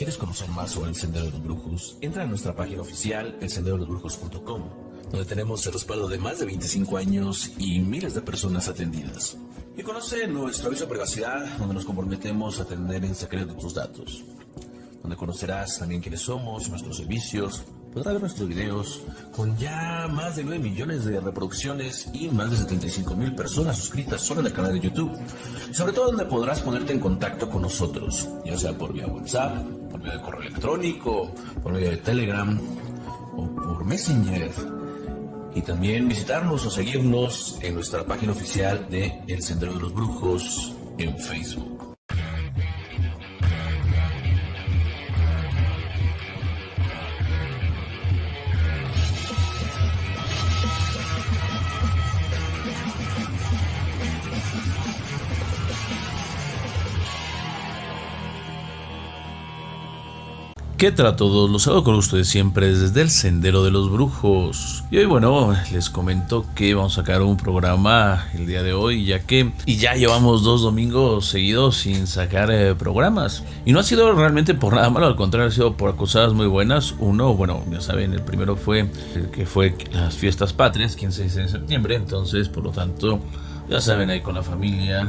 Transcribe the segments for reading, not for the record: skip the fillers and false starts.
¿Quieres conocer más sobre el Sendero de los Brujos? Entra a nuestra página oficial, elsenderodosbrujos.com, donde tenemos el respaldo de más de 25 años y miles de personas atendidas. Y conoce nuestro aviso de privacidad, donde nos comprometemos a atender en secreto tus datos, donde conocerás también quiénes somos, nuestros servicios. Podrás ver nuestros videos con ya más de 9 millones de reproducciones y más de 75,000 personas suscritas solo en el canal de YouTube. Y sobre todo donde podrás ponerte en contacto con nosotros, ya sea por vía WhatsApp, por medio de correo electrónico, por medio de Telegram o por Messenger. Y también visitarnos o seguirnos en nuestra página oficial de El Sendero de los Brujos en Facebook. ¿Qué tal a todos? Los saludo con ustedes siempre desde el Sendero de los Brujos. Y hoy, bueno, les comento que vamos a sacar un programa el día de hoy, ya llevamos 2 domingos seguidos sin sacar programas. Y no ha sido realmente por nada malo, al contrario, ha sido por cosas muy buenas. Uno, bueno, ya saben, el primero fue las fiestas patrias, 15 y 16 de septiembre. Entonces, por lo tanto, ya saben, ahí con la familia,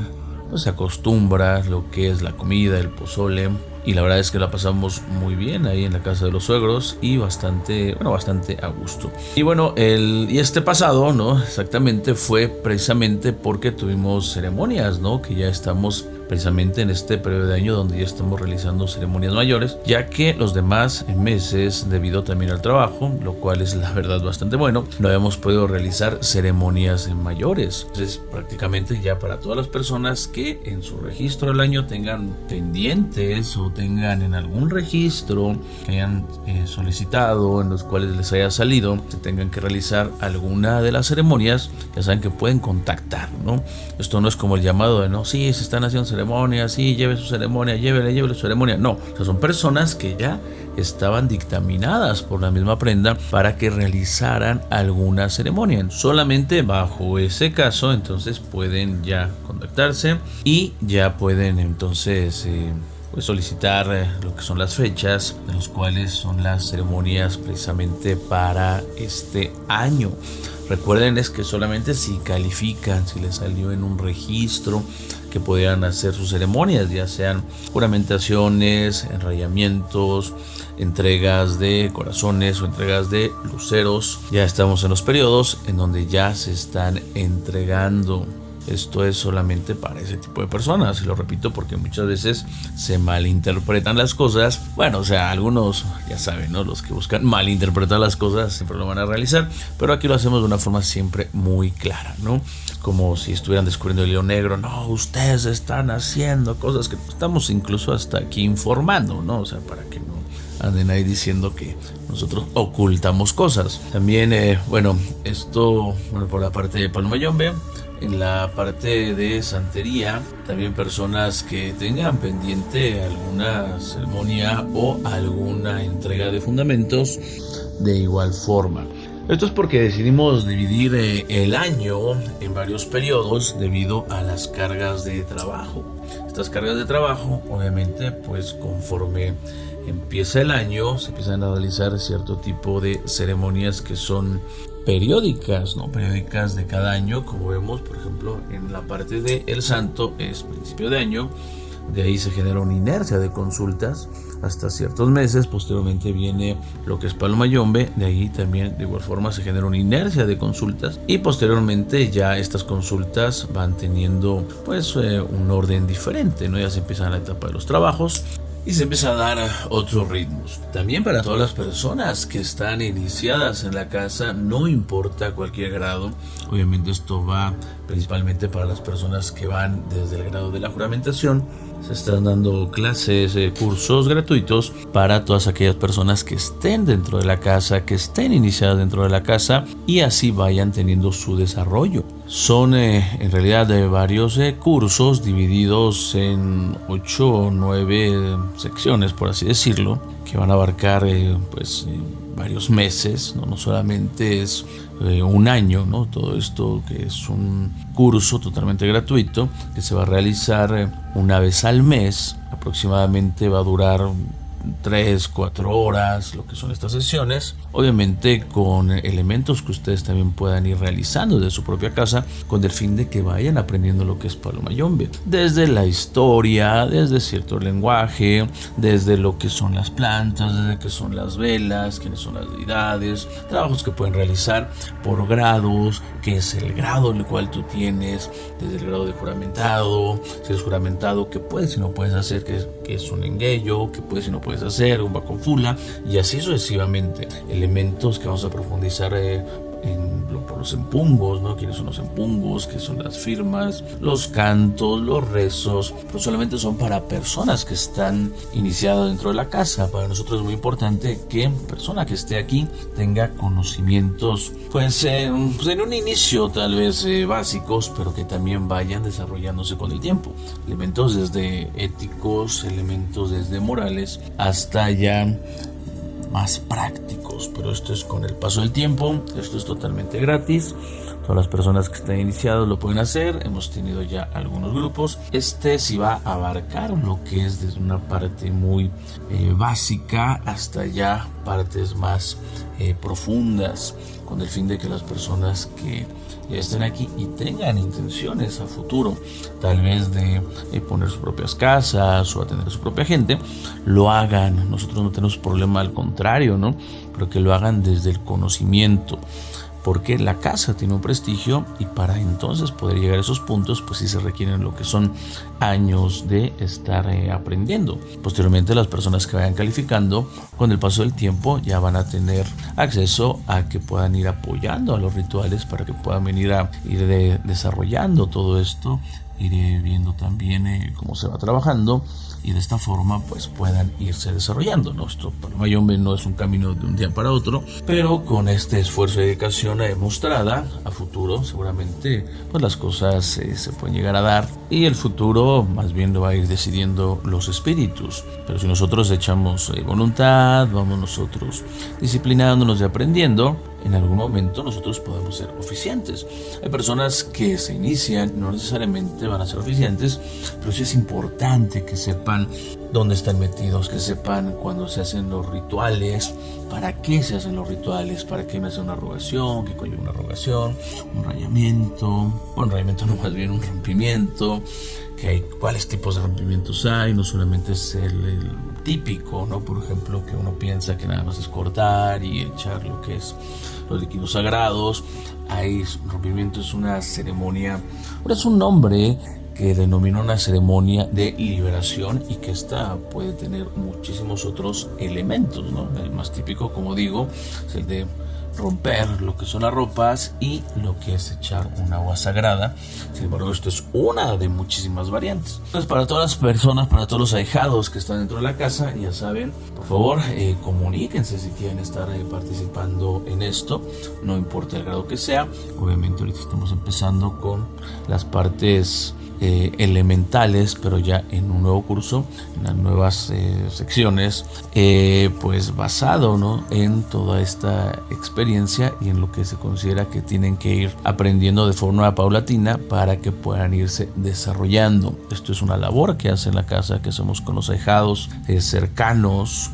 pues se acostumbra lo que es la comida, el pozole. Y la verdad es que la pasamos muy bien ahí en la casa de los suegros y bastante a gusto. Y bueno, este pasado, ¿no? Exactamente fue precisamente porque tuvimos ceremonias, ¿no? Que ya estamos precisamente en este periodo de año donde ya estamos realizando ceremonias mayores, ya que los demás meses, debido también al trabajo, lo cual es la verdad bastante bueno, no habíamos podido realizar ceremonias mayores. Entonces, prácticamente ya para todas las personas que en su registro del año tengan pendientes o tengan en algún registro que hayan solicitado, en los cuales les haya salido, que tengan que realizar alguna de las ceremonias, ya saben que pueden contactar, ¿no? Esto no es como el llamado de, no, sí, se están haciendo ceremonias, sí, lleve su ceremonia, llévele su ceremonia. No, o sea, son personas que ya estaban dictaminadas por la misma prenda para que realizaran alguna ceremonia. Solamente bajo ese caso, entonces pueden ya contactarse y ya pueden entonces pues solicitar lo que son las fechas de los cuales son las ceremonias precisamente para este año. Recuerden es que solamente si califican, si les salió en un registro, que podían hacer sus ceremonias, ya sean juramentaciones, enrayamientos, entregas de corazones o entregas de luceros. Ya estamos en los periodos en donde ya se están entregando. Esto es solamente para ese tipo de personas, y lo repito porque muchas veces se malinterpretan las cosas. Bueno, o sea, algunos ya saben, ¿no? Los que buscan malinterpretar las cosas siempre lo van a realizar, pero aquí lo hacemos de una forma siempre muy clara, ¿no? Como si estuvieran descubriendo el hilo negro. No, ustedes están haciendo cosas que estamos incluso hasta aquí informando, ¿no? O sea, para que no anden ahí diciendo que nosotros ocultamos cosas. También, esto, por la parte de Palmayombe. En la parte de santería, también personas que tengan pendiente alguna ceremonia o alguna entrega de fundamentos de igual forma. Esto es porque decidimos dividir el año en varios periodos debido a las cargas de trabajo. Estas cargas de trabajo, obviamente, pues conforme empieza el año, se empiezan a realizar cierto tipo de ceremonias que son periódicas, ¿no? Periódicas de cada año, como vemos, por ejemplo, en la parte de El Santo es principio de año, de ahí se genera una inercia de consultas hasta ciertos meses, posteriormente viene lo que es Palmayombe, de ahí también de igual forma se genera una inercia de consultas y posteriormente ya estas consultas van teniendo pues un orden diferente, ¿no? Ya se empieza la etapa de los trabajos y se empieza a dar otros ritmos. También para todas las personas que están iniciadas en la casa, no importa cualquier grado, obviamente esto va principalmente para las personas que van desde el grado de la juramentación. Se están dando clases, cursos gratuitos para todas aquellas personas que estén dentro de la casa, que estén iniciadas dentro de la casa y así vayan teniendo su desarrollo. Son en realidad varios cursos divididos en 8 o 9 secciones, por así decirlo, que van a abarcar varios meses, no solamente es un año, ¿no? Todo esto que es un curso totalmente gratuito que se va a realizar una vez al mes, aproximadamente va a durar 3, 4 horas, lo que son estas sesiones, obviamente con elementos que ustedes también puedan ir realizando de su propia casa, con el fin de que vayan aprendiendo lo que es Palo Mayombe, desde la historia, desde cierto lenguaje, desde lo que son las plantas, desde que son las velas, quiénes son las deidades, trabajos que pueden realizar por grados, qué es el grado en el cual tú tienes, desde el grado de juramentado, si eres juramentado, qué puedes y no puedes hacer, que es un enguello, qué puedes y no puedes hacer, un baconfula, y así sucesivamente. Elementos que vamos a profundizar por los empungos, ¿no? ¿Quiénes son los empungos? ¿Qué son las firmas? Los cantos, los rezos, pero solamente son para personas que están iniciadas dentro de la casa. Para nosotros es muy importante que persona que esté aquí tenga conocimientos, pues en un inicio tal vez básicos, pero que también vayan desarrollándose con el tiempo. Elementos desde éticos, elementos desde morales, hasta ya más prácticos, pero esto es con el paso del tiempo. Esto es totalmente gratis. Todas las personas que están iniciadas lo pueden hacer. Hemos tenido ya algunos grupos. Sí va a abarcar lo que es desde una parte muy básica hasta ya partes más profundas, con el fin de que las personas que ya estén aquí y tengan intenciones a futuro, tal vez de poner sus propias casas o atender a su propia gente, lo hagan. Nosotros no tenemos problema, al contrario, ¿no? Pero que lo hagan desde el conocimiento, porque la casa tiene un prestigio y para entonces poder llegar a esos puntos, pues sí se requieren lo que son años de estar aprendiendo. Posteriormente, las personas que vayan calificando, con el paso del tiempo ya van a tener acceso a que puedan ir apoyando a los rituales para que puedan venir a ir desarrollando todo esto, ir viendo también cómo se va trabajando, y de esta forma pues puedan irse desarrollando. Nuestro Palo Mayombe no es un camino de un día para otro, pero con este esfuerzo y dedicación demostrada a futuro, seguramente pues las cosas se pueden llegar a dar, y el futuro más bien lo va a ir decidiendo los espíritus. Pero si nosotros echamos voluntad, vamos nosotros disciplinándonos y aprendiendo, en algún momento nosotros podemos ser oficiantes. Hay personas que se inician, no necesariamente van a ser oficiantes, pero sí es importante que sepan dónde están metidos, que sepan cuando se hacen los rituales, para qué se hacen los rituales, para qué me hace una rogación, qué conlleva una rogación, un rayamiento, no, más bien un rompimiento, que hay cuáles tipos de rompimientos hay. No solamente es el típico, ¿no? Por ejemplo, que uno piensa que nada más es cortar y echar lo que es los líquidos sagrados. Hay rompimientos, es una ceremonia, ahora es un nombre que denomina una ceremonia de liberación, y que esta puede tener muchísimos otros elementos, ¿no? El más típico, como digo, es el de romper lo que son las ropas y lo que es echar un agua sagrada. Sin embargo, esto es una de muchísimas variantes. Entonces, para todas las personas, para todos los ahijados que están dentro de la casa, ya saben, por favor, comuníquense si quieren estar participando en esto, no importa el grado que sea. Obviamente ahorita estamos empezando con las partes elementales, pero ya en un nuevo curso, en las nuevas secciones, pues basado, ¿no?, en toda esta experiencia y en lo que se considera que tienen que ir aprendiendo de forma paulatina para que puedan irse desarrollando. Esto es una labor que hace la casa, que hacemos con los ahijados cercanos,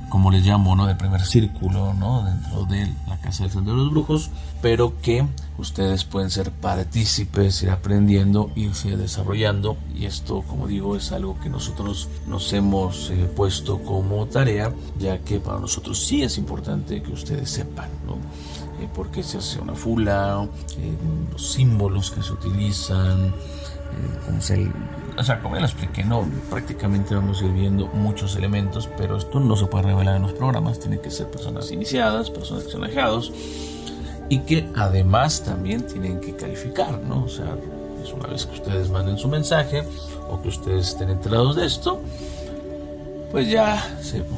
como les llamo, ¿no?, del primer círculo, ¿no?, dentro de la casa del Sendero de los Brujos, pero que ustedes pueden ser partícipes, ir aprendiendo, irse desarrollando. Y esto, como digo, es algo que nosotros nos hemos puesto como tarea, ya que para nosotros sí es importante que ustedes sepan, ¿no?, por qué se hace una fula, los símbolos que se utilizan, como ya lo expliqué, no, prácticamente vamos a ir viendo muchos elementos, pero esto no se puede revelar en los programas. Tienen que ser personas iniciadas, personas que son ahijados, y que además también tienen que calificar, ¿no? O sea, es una vez que ustedes manden su mensaje o que ustedes estén enterados de esto, pues ya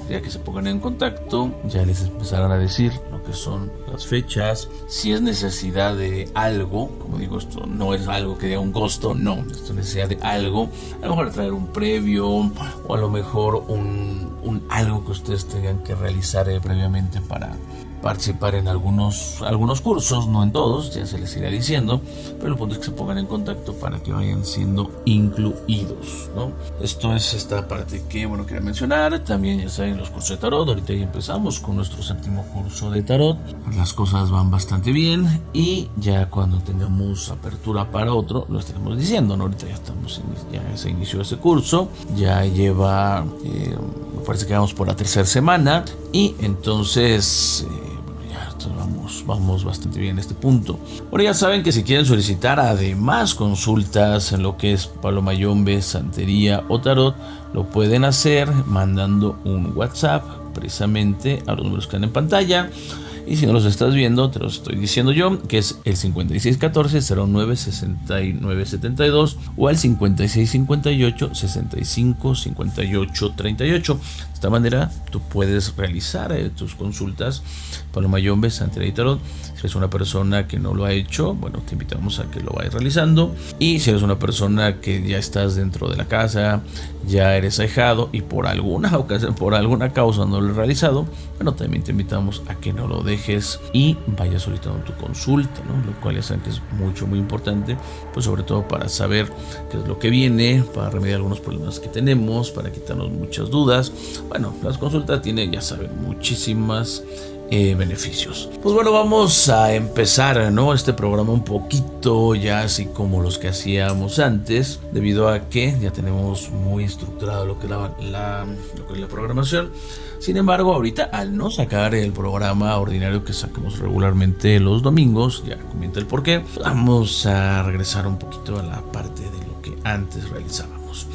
que se pongan en contacto, ya les empezarán a decir lo que son las fechas. Si es necesidad de algo, como digo, esto no es algo que dé un costo, no, esto es necesidad de algo, a lo mejor traer un previo, o a lo mejor un algo que ustedes tengan que realizar previamente para participar en algunos cursos, no en todos, ya se les irá diciendo, pero el punto es que se pongan en contacto para que vayan siendo incluidos, ¿no? Esto es esta parte que, quería mencionar. También ya saben los cursos de tarot. Ahorita ya empezamos con nuestro 7º curso de tarot. Las cosas van bastante bien y ya cuando tengamos apertura para otro, lo estaremos diciendo, ¿no? Ahorita ya se inició ese curso, ya lleva, me parece que vamos por la 3ª semana y entonces... Vamos bastante bien en este punto. Bueno, ya saben que si quieren solicitar además consultas en lo que es palo mayombe, santería o tarot, lo pueden hacer mandando un WhatsApp precisamente a los números que están en pantalla. Y si no los estás viendo, te los estoy diciendo yo, que es el 5614-096972 o al 5658-655838. De esta manera tú puedes realizar tus consultas palo mayombe, santería y tarot. Si eres una persona que no lo ha hecho, te invitamos a que lo vayas realizando. Y si eres una persona que ya estás dentro de la casa, ya eres ahijado y por alguna ocasión, por alguna causa no lo has realizado, también te invitamos a que no lo dejes y vayas solicitando tu consulta, ¿no? Lo cual ya saben que es muy importante, pues sobre todo para saber qué es lo que viene, para remediar algunos problemas que tenemos, para quitarnos muchas dudas. Las consultas tienen, ya saben, muchísimas beneficios. Pues vamos a empezar, ¿no? Este programa un poquito ya así como los que hacíamos antes, debido a que ya tenemos muy estructurado lo que es la programación. Sin embargo, ahorita al no sacar el programa ordinario que sacamos regularmente los domingos, ya comenta el por qué, vamos a regresar un poquito a la parte de lo que antes realizábamos.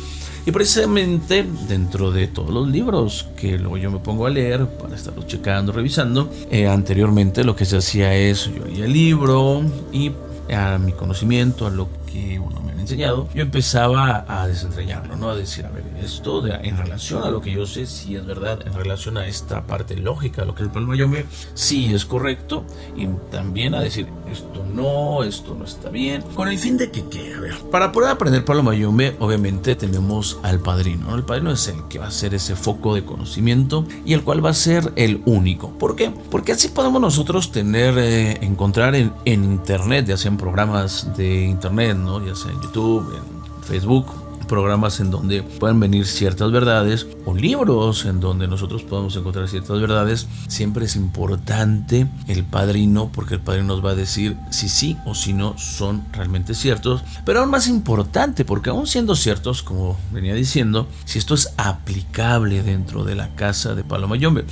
Y precisamente dentro de todos los libros que luego yo me pongo a leer para estarlos checando, revisando, anteriormente lo que se hacía es, yo leía el libro y a mi conocimiento, a lo que me han enseñado, yo empezaba a desentrañarlo, ¿no? A decir, a ver, esto en relación a lo que yo sé, si es verdad, en relación a esta parte lógica, lo que es el palo mayombe, sí es correcto, y también a decir, esto no está bien, con el fin de que, a ver, para poder aprender palo mayombe, obviamente tenemos al padrino, ¿no? El padrino es el que va a ser ese foco de conocimiento y el cual va a ser el único. ¿Por qué? Porque así podemos nosotros encontrar en internet, ya sean programas de internet, ¿no? Ya sea en YouTube, en Facebook, programas en donde pueden venir ciertas verdades o libros en donde nosotros podemos encontrar ciertas verdades. Siempre es importante el padrino, porque el padrino nos va a decir si sí o si no son realmente ciertos, pero aún más importante, porque aún siendo ciertos, como venía diciendo, si esto es aplicable dentro de la casa de palo mayombe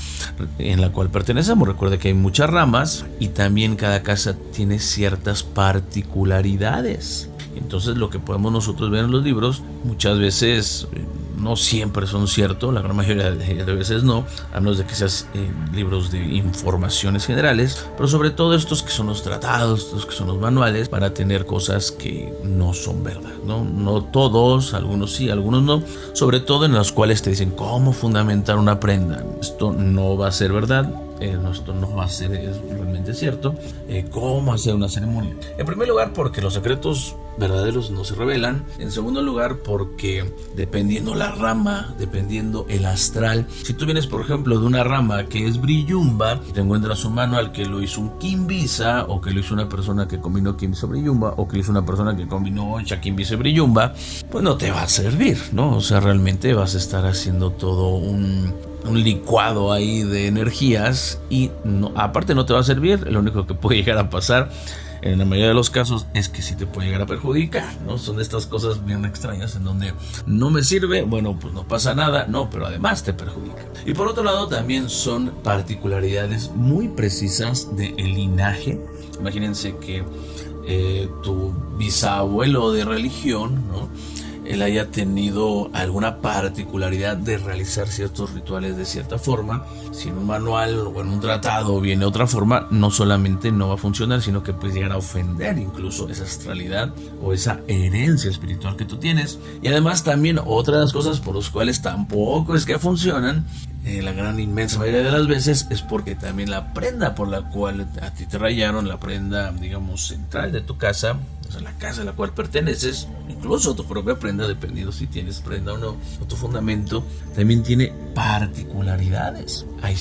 en la cual pertenecemos. Recuerde que hay muchas ramas y también cada casa tiene ciertas particularidades. Entonces lo que podemos nosotros ver en los libros muchas veces no siempre son ciertos, la gran mayoría de veces no, a menos de que sean libros de informaciones generales, pero sobre todo estos que son los tratados, estos que son los manuales, van a tener cosas que no son verdad, ¿no? No todos, algunos sí, algunos no, sobre todo en los cuales te dicen cómo fundamentar una prenda. Esto no va a ser verdad. Esto no va a ser realmente cierto. ¿Cómo hacer una ceremonia? En primer lugar, porque los secretos verdaderos no se revelan. En segundo lugar, porque dependiendo la rama, dependiendo el astral, si tú vienes por ejemplo de una rama que es brillumba y te encuentras un manual que lo hizo un Kimbisa, o que lo hizo una persona que combinó Kimbisa brillumba, o que lo hizo una persona que combinó Kimbisa brillumba, pues no te va a servir, ¿no? O sea, realmente vas a estar haciendo todo un licuado ahí de energías y no, aparte no te va a servir. Lo único que puede llegar a pasar en la mayoría de los casos es que sí te puede llegar a perjudicar, ¿no? Son de estas cosas bien extrañas en donde no me sirve, bueno, pues no pasa nada, no, pero además te perjudica. Y por otro lado también son particularidades muy precisas del linaje. Imagínense que tu bisabuelo de religión, ¿no?, él haya tenido alguna particularidad de realizar ciertos rituales de cierta forma. Si en un manual o en un tratado viene otra forma, no solamente no va a funcionar, sino que puede llegar a ofender incluso esa astralidad o esa herencia espiritual que tú tienes. Y además también otra de las cosas por las cuales tampoco es que funcionan, la gran inmensa mayoría de las veces, es porque también la prenda por la cual a ti te rayaron, la prenda digamos central de tu casa, o sea, la casa a la cual perteneces, incluso tu propia prenda, dependiendo si tienes prenda o no, o tu fundamento, también tiene particularidades. Hay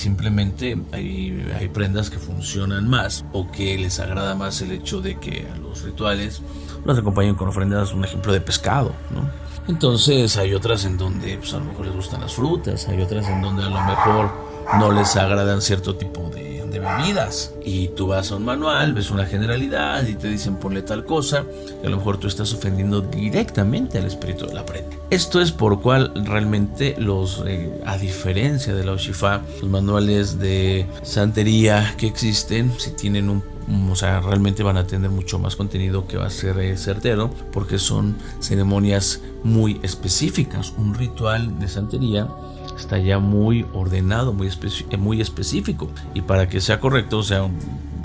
prendas que funcionan más o que les agrada más el hecho de que a los rituales los acompañen con ofrendas, un ejemplo de pescado, ¿no? Entonces hay otras en donde pues, a lo mejor les gustan las frutas, hay otras en donde a lo mejor no les agradan cierto tipo de bebidas, y tú vas a un manual, ves una generalidad y te dicen ponle tal cosa, y a lo mejor tú estás ofendiendo directamente al espíritu de la prenda. Esto es por cual realmente a diferencia de la Oshifa, los manuales de santería que existen, si tienen realmente van a tener mucho más contenido que va a ser certero, porque son ceremonias muy específicas. Un ritual de santería está ya muy ordenado, muy específico, y para que sea correcto, o sea,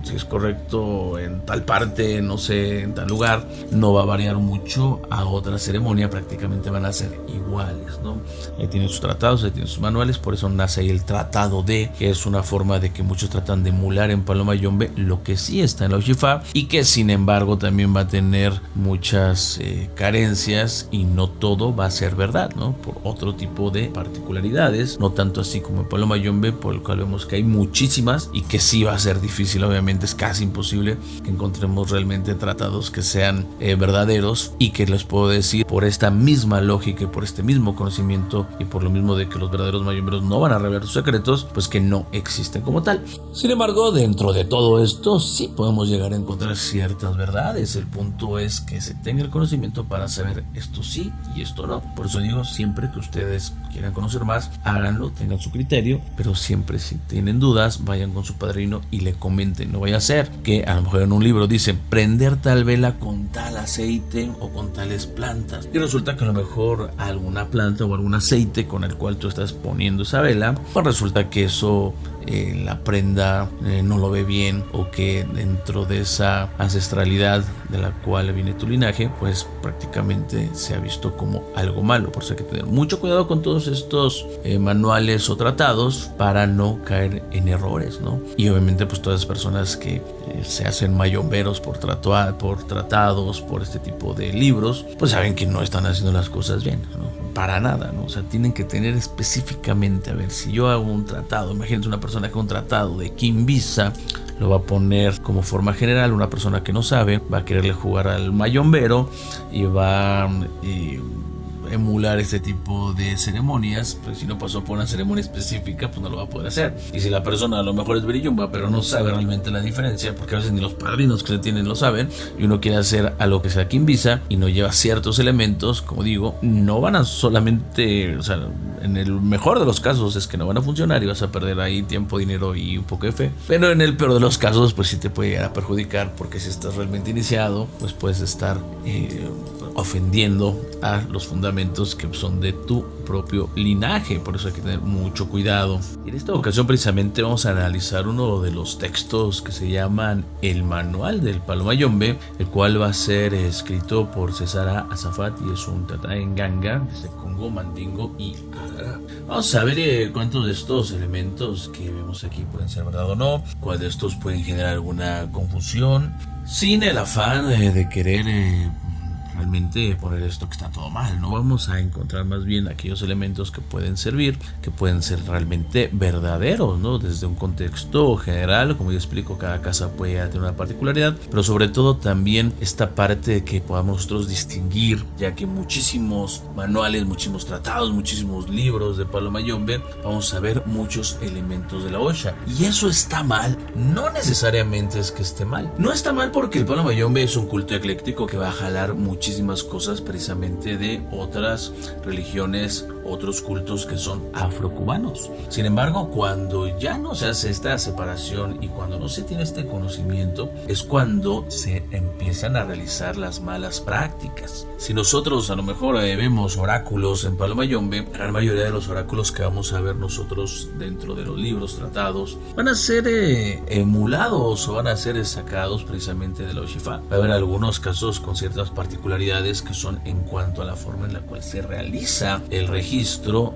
si es correcto en tal parte, no sé, en tal lugar, no va a variar mucho a otra ceremonia, prácticamente van a ser iguales, ¿no? Ahí tienen sus tratados, ahí tienen sus manuales, por eso nace ahí el tratado de, que es una forma de que muchos tratan de emular en Palo Mayombe lo que sí está en la Oshifa, y que sin embargo también va a tener muchas carencias, y no todo va a ser verdad, ¿no? Por otro tipo de particularidades, no tanto así como en Palo Mayombe, por el cual vemos que hay muchísimas, y que sí va a ser difícil, obviamente es casi imposible que encontremos realmente tratados que sean verdaderos, y que les puedo decir, por esta misma lógica y por este mismo conocimiento, y por lo mismo de que los verdaderos mayomberos no van a revelar sus secretos, pues que no existen como tal. Sin embargo, dentro de todo esto sí podemos llegar a encontrar ciertas verdades. El punto es que se tenga el conocimiento para saber esto sí y esto no. Por eso digo, siempre que ustedes quieran conocer más, háganlo, tengan su criterio, pero siempre si tienen dudas, vayan con su padrino y le comenten. No vaya a ser que a lo mejor en un libro dice prender tal vela con tal aceite o con tales plantas, y resulta que a lo mejor alguna planta o algún aceite con el cual tú estás poniendo esa vela, pues resulta que eso la prenda no lo ve bien, o que dentro de esa ancestralidad de la cual viene tu linaje, pues prácticamente se ha visto como algo malo. Por eso hay que tener mucho cuidado con todos estos manuales o tratados para no caer en errores, ¿no? Y obviamente pues todas las personas que se hacen mayomberos por tratados, por este tipo de libros, pues saben que no están haciendo las cosas bien, ¿no? Para nada, ¿no? O sea, tienen que tener específicamente, a ver, si yo hago un tratado, imagínate una persona que haga un tratado de Kimbisa, lo va a poner como forma general. Una persona que no sabe va a quererle jugar al mayombero y va a emular este tipo de ceremonias, pues si no pasó por una ceremonia específica, pues no lo va a poder hacer. Y si la persona a lo mejor es brillumba, pero no sabe realmente la diferencia, porque a veces ni los padrinos que se tienen lo saben, y uno quiere hacer a lo que sea Kimbisa y no lleva ciertos elementos, como digo, no van a solamente, o sea, en el mejor de los casos es que no van a funcionar y vas a perder ahí tiempo, dinero y un poco de fe, pero en el peor de los casos pues sí te puede llegar a perjudicar, porque si estás realmente iniciado, pues puedes estar ofendiendo a los fundamentos que son de tu propio linaje. Por eso hay que tener mucho cuidado. Y en esta ocasión precisamente vamos a analizar uno de los textos que se llaman el Manual del Palo Mayombe, el cual va a ser escrito por César Azafat, y es un tratado en ganga desde Congo, Mandingo y Adara. Vamos a ver cuántos de estos elementos que vemos aquí pueden ser verdad o no, cuál de estos pueden generar alguna confusión, sin el afán de querer realmente poner esto que está todo mal. No vamos a encontrar más bien aquellos elementos que pueden servir, que pueden ser realmente verdaderos, ¿no? Desde un contexto general, como yo explico, cada casa puede tener una particularidad, pero sobre todo también esta parte de que podamos nosotros distinguir, ya que muchísimos manuales, muchísimos tratados, muchísimos libros de Palo Mayombe, vamos a ver muchos elementos de la Osha, y eso está mal. No necesariamente es que esté mal, no está mal, porque el Palo Mayombe es un culto ecléctico que va a jalar muchísimas cosas precisamente de otras religiones, otros cultos que son afrocubanos. Sin embargo, cuando ya no se hace esta separación y cuando no se tiene este conocimiento, es cuando se empiezan a realizar las malas prácticas. Si nosotros a lo mejor vemos oráculos en Palo Mayombe, la gran mayoría de los oráculos que vamos a ver nosotros dentro de los libros tratados van a ser emulados o van a ser sacados precisamente de la Oshifa. Va a haber algunos casos con ciertas particularidades que son en cuanto a la forma en la cual se realiza el registro registro,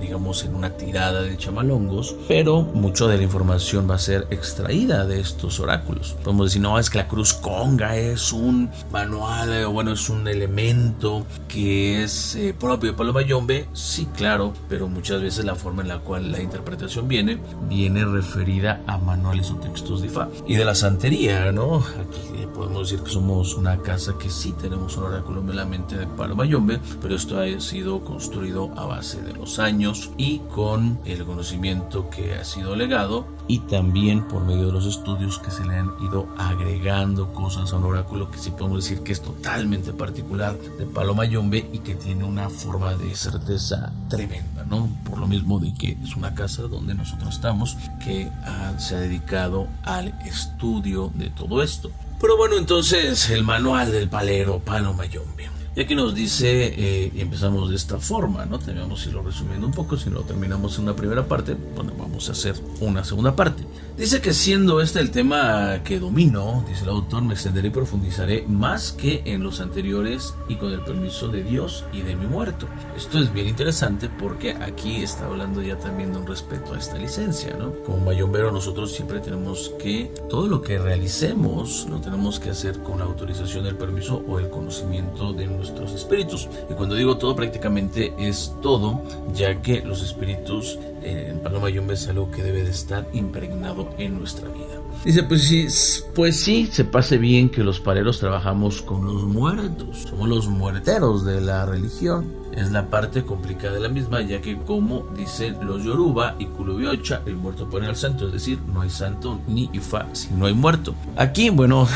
digamos, en una tirada de chamalongos, pero mucho de la información va a ser extraída de estos oráculos. Podemos decir, no, es que la cruz conga es un manual, es un elemento que es propio de Palo Mayombe. Sí, claro, pero muchas veces la forma en la cual la interpretación viene referida a manuales o textos de Ifá y de la santería, ¿no? Aquí podemos decir que somos una casa que sí tenemos un oráculo en la mente de Palo Mayombe, pero esto ha sido construido a base de los años y con el conocimiento que ha sido legado, y también por medio de los estudios que se le han ido agregando cosas a un oráculo que sí podemos decir que es totalmente particular de Palo Mayombe y que tiene una forma de certeza tremenda, ¿no? Por lo mismo de que es una casa donde nosotros estamos, que se ha dedicado al estudio de todo esto. Pero bueno, entonces el manual del palero Palo Mayombe. Y aquí nos dice, y empezamos de esta forma, ¿no? Tenemos irlo resumiendo un poco, si no lo terminamos en una primera parte, bueno, vamos a hacer una segunda parte. Dice que siendo este el tema que domino, dice el autor, me extenderé y profundizaré más que en los anteriores y con el permiso de Dios y de mi muerto. Esto es bien interesante porque aquí está hablando ya también de un respeto a esta licencia, ¿no? Como mayombero nosotros siempre tenemos que, todo lo que realicemos, lo tenemos que hacer con la autorización, el permiso o el conocimiento de nuestros espíritus. Y cuando digo todo, prácticamente es todo, ya que los espíritus en Palo Mayombe es algo que debe de estar impregnado en nuestra vida. Dice, pues sí, se pase bien que los paleros trabajamos con los muertos. Somos los muerteros de la religión. Es la parte complicada de la misma, ya que como dicen los Yoruba y Kulubiocha, el muerto pone al santo, es decir, no hay santo ni Ifá si no hay muerto. Aquí, bueno,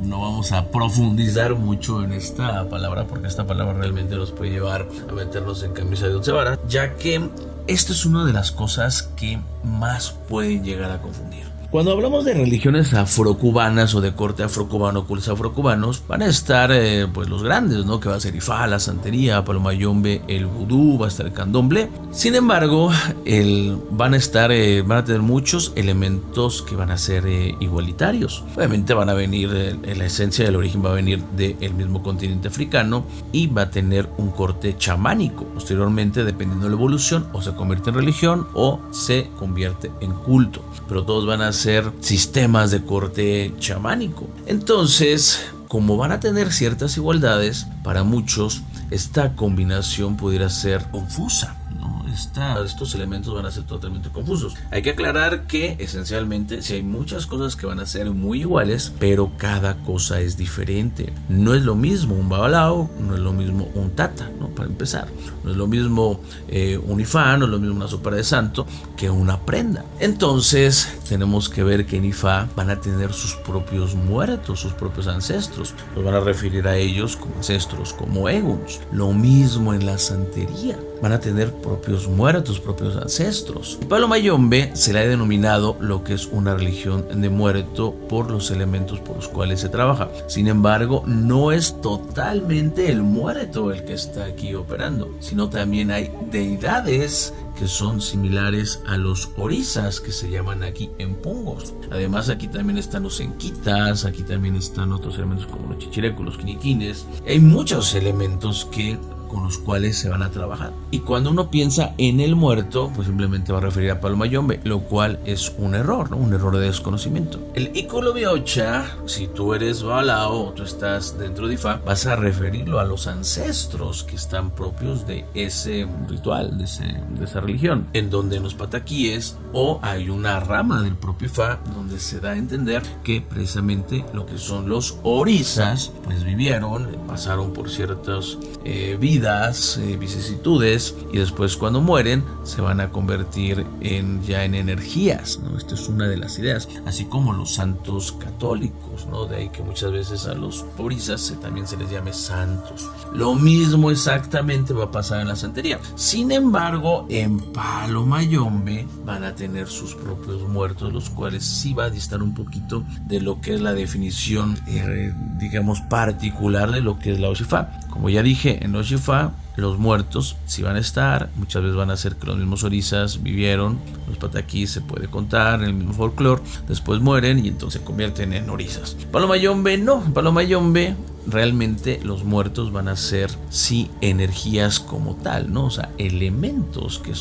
no vamos a profundizar mucho en esta palabra, porque esta palabra realmente nos puede llevar a meternos en camisa de once varas, ya que esto es una de las cosas que más pueden llegar a confundir. Cuando hablamos de religiones afrocubanas o de corte afrocubano, cultos afrocubanos, van a estar pues los grandes, ¿no? Que va a ser Ifá, la santería, Palo Mayombe, el vudú, va a estar el candomblé. Sin embargo, van a tener muchos elementos que van a ser igualitarios. Obviamente van a venir, la esencia del origen va a venir del mismo continente africano y va a tener un corte chamánico. Posteriormente, dependiendo de la evolución, o se convierte en religión o se convierte en culto. Pero todos van a ser sistemas de corte chamánico. Entonces, como van a tener ciertas igualdades, para muchos esta combinación pudiera ser confusa, ¿no? Estos elementos van a ser totalmente confusos. Hay que aclarar que esencialmente si hay muchas cosas que van a ser muy iguales, pero cada cosa es diferente. No es lo mismo un babalao, no es lo mismo un tata, ¿no? Para empezar, no es lo mismo un ifá, no es lo mismo una sopa de santo que una prenda. Entonces tenemos que ver que en Ifá van a tener sus propios muertos, sus propios ancestros. Nos van a referir a ellos como ancestros, como eguns. Lo mismo en la santería. Van a tener propios muertos, propios ancestros. En Palo Mayombe se le ha denominado lo que es una religión de muerto por los elementos por los cuales se trabaja. Sin embargo, no es totalmente el muerto el que está aquí operando, sino también hay deidades que son similares a los orisas que se llaman aquí en Pungos. Además, aquí también están los enquitas, aquí también están otros elementos como los chichirecos, los quiniquines. Hay muchos elementos con los cuales se van a trabajar. Y cuando uno piensa en el muerto, pues simplemente va a referir a Palo Mayombe, lo cual es un error, ¿no? Un error de desconocimiento. El Ikolobiocha, si tú eres Balao o tú estás dentro de Ifá, vas a referirlo a los ancestros que están propios de ese ritual, de esa religión. En donde en los pataquíes o hay una rama del propio Ifá donde se da a entender que precisamente lo que son los orisas, pues vivieron, pasaron por ciertas vidas, vicisitudes, y después cuando mueren se van a convertir ya en energías, ¿no? Esta es una de las ideas, así como los santos católicos, ¿no? De ahí que muchas veces a los orisas también se les llame santos. Lo mismo exactamente va a pasar en la santería. Sin embargo, en Palo Mayombe van a tener sus propios muertos, los cuales sí va a distar un poquito de lo que es la definición digamos particular de lo que es la Oshifá. Como ya dije, en Oshifá los muertos sí van a estar, muchas veces van a ser que los mismos orizas vivieron, los pataquís se puede contar en el mismo folclore, después mueren y entonces se convierten en orizas. Palomayombe no, Palomayombe realmente los muertos van a ser sí energías como tal, ¿no? O sea, elementos que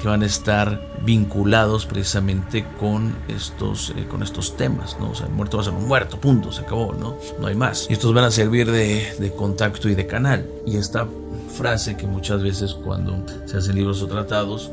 van a estar vinculados precisamente con estos temas, ¿no? O sea, el muerto va a ser un muerto, punto, se acabó, ¿no? No hay más. Y estos van a servir de contacto y de canal. Y esta frase que muchas veces cuando se hacen libros o tratados,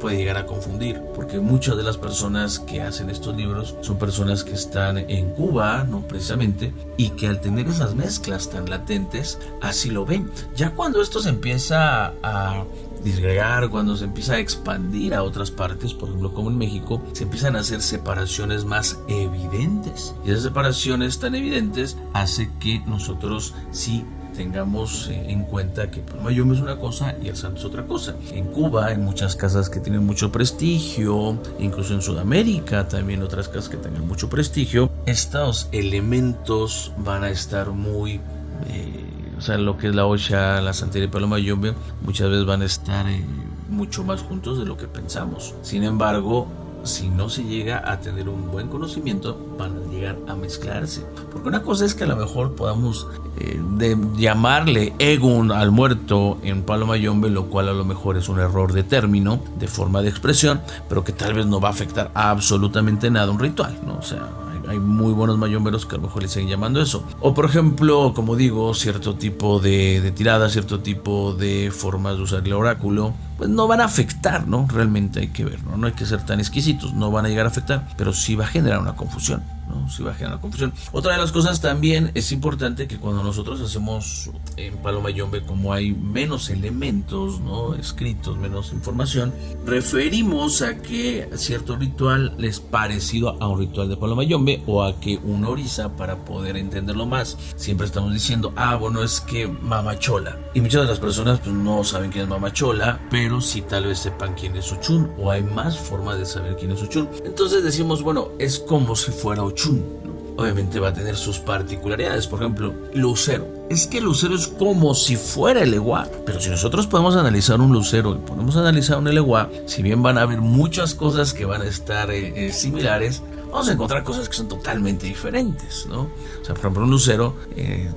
puede llegar a confundir, porque muchas de las personas que hacen estos libros son personas que están en Cuba, no precisamente, y que al tener esas mezclas tan latentes, así lo ven. Ya cuando esto se empieza a disgregar, cuando se empieza a expandir a otras partes, por ejemplo como en México, se empiezan a hacer separaciones más evidentes, y esas separaciones tan evidentes hace que nosotros sí tengamos en cuenta que Palomayombe es una cosa y el santo es otra cosa. En Cuba, en muchas casas que tienen mucho prestigio, incluso en Sudamérica también otras casas que tengan mucho prestigio, estos elementos van a estar muy o sea, lo que es la Ocha, la santería y Palomayombe muchas veces van a estar mucho más juntos de lo que pensamos. Sin embargo, si no se llega a tener un buen conocimiento, van a llegar a mezclarse. Porque una cosa es que a lo mejor podamos llamarle Egun al muerto en Palomayombe, lo cual a lo mejor es un error de término, de forma de expresión, pero que tal vez no va a afectar absolutamente nada un ritual, ¿no? O sea, hay muy buenos mayomberos que a lo mejor le siguen llamando eso. O por ejemplo, como digo, cierto tipo de tiradas, cierto tipo de formas de usar el oráculo, pues no van a afectar, ¿no? Realmente hay que ver, ¿no? No hay que ser tan exquisitos, no van a llegar a afectar, pero sí va a generar una confusión, ¿no? Sí va a generar una confusión. Otra de las cosas también es importante que cuando nosotros hacemos en Palomayombe, como hay menos elementos, ¿no? Escritos, menos información, referimos a que cierto ritual es parecido a un ritual de Palomayombe o a que una oriza, para poder entenderlo más, siempre estamos diciendo, bueno, es que Mamachola. Y muchas de las personas pues no saben quién es Mamachola, pero sí tal vez sepan quién es Ochun, o hay más formas de saber quién es Ochun. Entonces decimos, bueno, es como si fuera Ochun, ¿no? Obviamente va a tener sus particularidades. Por ejemplo, lucero. Es que el lucero es como si fuera el eguá, pero si nosotros podemos analizar un lucero y podemos analizar un eguá, si bien van a haber muchas cosas que van a estar similares, vamos a encontrar cosas que son totalmente diferentes, ¿no? O sea, por ejemplo, un lucero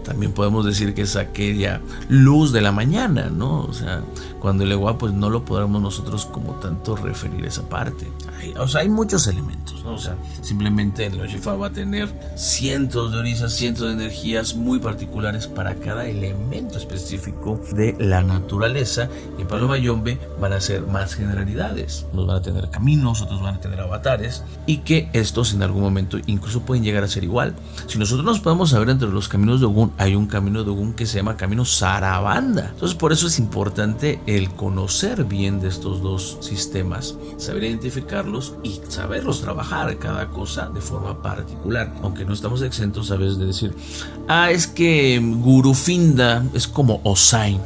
también podemos decir que es aquella luz de la mañana, ¿no? O sea, cuando el eguá, pues no lo podremos nosotros como tanto referir a esa parte. Hay muchos elementos, ¿no? O sea, simplemente el Oshifa va a tener cientos de orizas, cientos de energías muy particulares para cada elemento específico de la naturaleza. Y en Palomayombe van a ser más generalidades. Unos van a tener caminos, otros van a tener avatares, y que estos en algún momento incluso pueden llegar a ser igual. Si nosotros nos podemos saber entre los caminos de Ogún, hay un camino de Ogún que se llama Camino Sarabanda. Entonces por eso es importante el conocer bien de estos dos sistemas, saber identificarlos y saberlos trabajar cada cosa de forma particular, aunque no estamos exentos a veces de decir, es que Gurufinda es como Osain,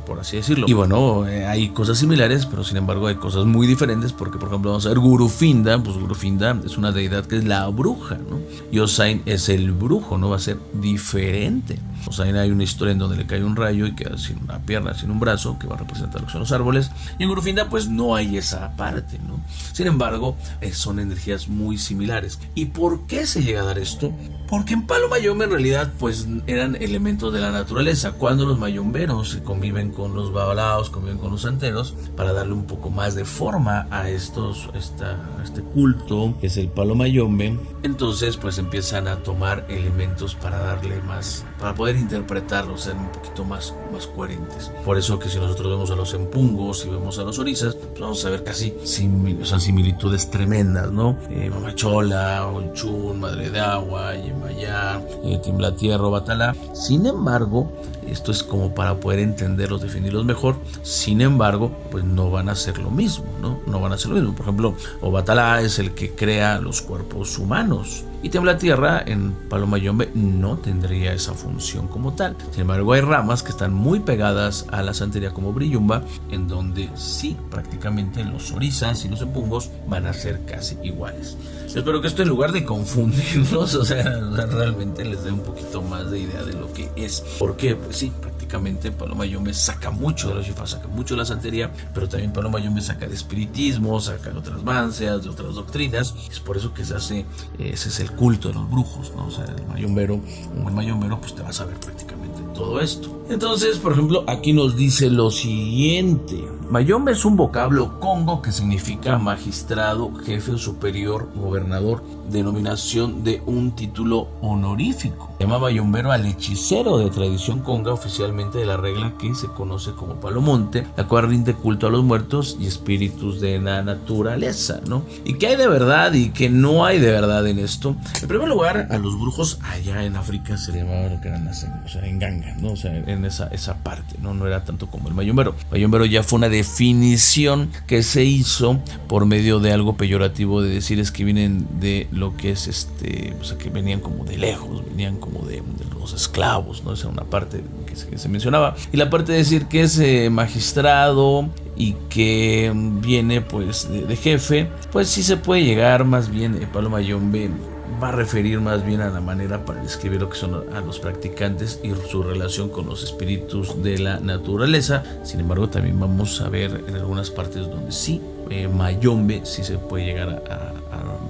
por así decirlo. Y bueno, hay cosas similares, pero sin embargo hay cosas muy diferentes, porque por ejemplo vamos a ver Gurufinda, pues Gurufinda es una deidad que es la bruja, ¿no? Y Osain es el brujo, ¿no? Va a ser diferente. Osain hay una historia en donde le cae un rayo y queda sin una pierna, sin un brazo, que va a representar lo que son los árboles, y en Gurufinda pues no hay esa parte, ¿no? Sin embargo, son energías muy similares. ¿Y por qué se llega a dar esto? Porque en Palomayombe en realidad pues eran elementos de la naturaleza. Cuando los mayomberos conviven con los babalaos, conviven con los santeros, para darle un poco más de forma a este culto que es el Palomayombe, entonces pues empiezan a tomar elementos para darle más, para poder interpretarlos, ser un poquito más coherentes. Por eso que si nosotros vemos a los empungos y vemos a los orizas, pues vamos a ver casi similitudes tremendas, ¿no? Mamachola, Ochun, Madre de Agua, Yemayá, Timblatierra, Obatalá. Sin embargo, esto es como para poder entenderlos, definirlos mejor. Sin embargo, pues no van a ser lo mismo, ¿no? No van a ser lo mismo. Por ejemplo, Obatalá es el que crea los cuerpos humanos. y Tiembla Tierra en Palo Mayombe no tendría esa función como tal. Sin embargo, hay ramas que están muy pegadas a la santería como Brillumba, en donde sí, prácticamente los orizas y los empungos van a ser casi iguales. Espero que esto, en lugar de confundirnos, o sea, realmente les dé un poquito más de idea de lo que es. Porque, pues sí, prácticamente Palo Mayombe saca mucho de los Shifá, saca mucho de la santería, pero también Palo Mayombe saca de espiritismo, saca de otras mancias, de otras doctrinas. Es por eso que se hace, ese es el culto de los brujos, ¿no? O sea, el mayombero, un buen mayombero, pues te va a saber prácticamente todo esto. Entonces, por ejemplo, aquí nos dice lo siguiente: Mayombe es un vocablo congo que significa magistrado, jefe o superior, gobernador, denominación de un título honorífico. Se llama mayombero al hechicero de tradición conga, oficialmente de la regla que se conoce como palomonte, la cual rinde culto a los muertos y espíritus de la naturaleza, ¿no? ¿Y qué hay de verdad y qué no hay de verdad en esto? En primer lugar, a los brujos allá en África se le llamaba lo que eran las, o sea, en ganga, ¿no? O sea, en esa parte, ¿no? No era tanto como el mayombero. Mayombero ya fue una definición que se hizo por medio de algo peyorativo, de decir es que vienen de lo que es o sea, que venían como de lejos, venían como de los esclavos, ¿no? Esa era una parte que se mencionaba. Y la parte de decir que es magistrado y que viene pues de jefe, pues sí se puede llegar más bien. Palo Mayombe va a referir más bien a la manera para describir lo que son a los practicantes y su relación con los espíritus de la naturaleza. Sin embargo, también vamos a ver en algunas partes donde sí, Mayombe sí se puede llegar a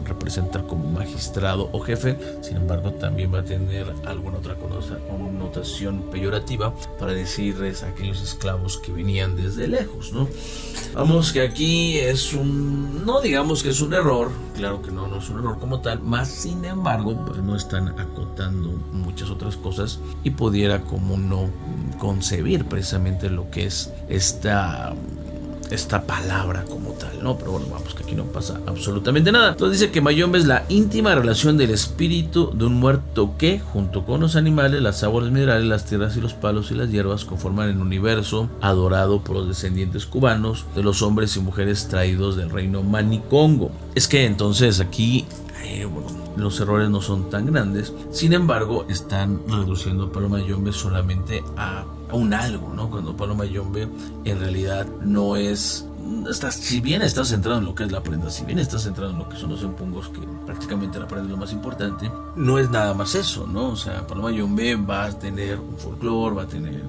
representar como magistrado o jefe. Sin embargo, también va a tener alguna otra connotación peyorativa para decirles a aquellos esclavos que venían desde lejos, ¿no? Vamos, que aquí es no digamos que es un error, claro que no es un error como tal, más sin embargo, pues no están acotando muchas otras cosas y pudiera como no concebir precisamente lo que es esta palabra como tal, ¿no? Pero bueno, vamos, que aquí no pasa absolutamente nada. Entonces dice que Mayombe es la íntima relación del espíritu de un muerto que, junto con los animales, las aguas, los minerales, las tierras y los palos y las hierbas, conforman el universo adorado por los descendientes cubanos de los hombres y mujeres traídos del reino Manicongo. Es que entonces aquí, los errores no son tan grandes. Sin embargo, están reduciendo a Palo Mayombe solamente a un algo, ¿no? Cuando Palo Mayombe en realidad no es... si bien está centrado en lo que es la prenda, si bien está centrado en lo que son los empungos, que prácticamente la prenda es lo más importante, no es nada más eso, ¿no? O sea, Palo Mayombe va a tener un folclore, va a tener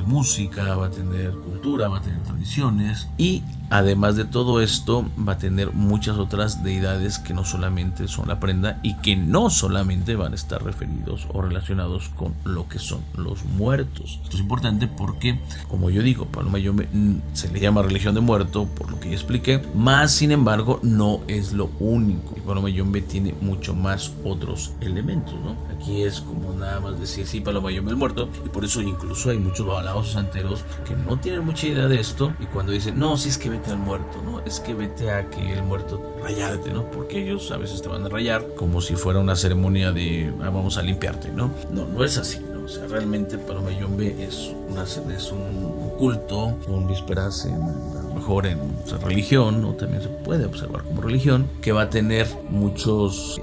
música, va a tener cultura, va a tener tradiciones, y además de todo esto va a tener muchas otras deidades que no solamente son la prenda y que no solamente van a estar referidos o relacionados con lo que son los muertos. Esto es importante porque, como yo digo, Palo Mayombe se le llama religión de muerto por lo que ya expliqué, más sin embargo no es lo único. Y Palo Mayombe tiene mucho más otros elementos, ¿no? Aquí es como nada más decir sí, Palo Mayombe el muerto, y por eso incluso hay muchos babalaos santeros que no tienen mucha idea de esto, y cuando dicen no, si es que vete al muerto, ¿no? Es que vete a que el muerto rayarte, ¿no? Porque ellos a veces te van a rayar como si fuera una ceremonia de vamos a limpiarte, ¿no? No es así, ¿no? O sea, realmente Palo Mayombe es un culto, un vísperas mejor en religión, ¿no? También se puede observar como religión, que va a tener muchos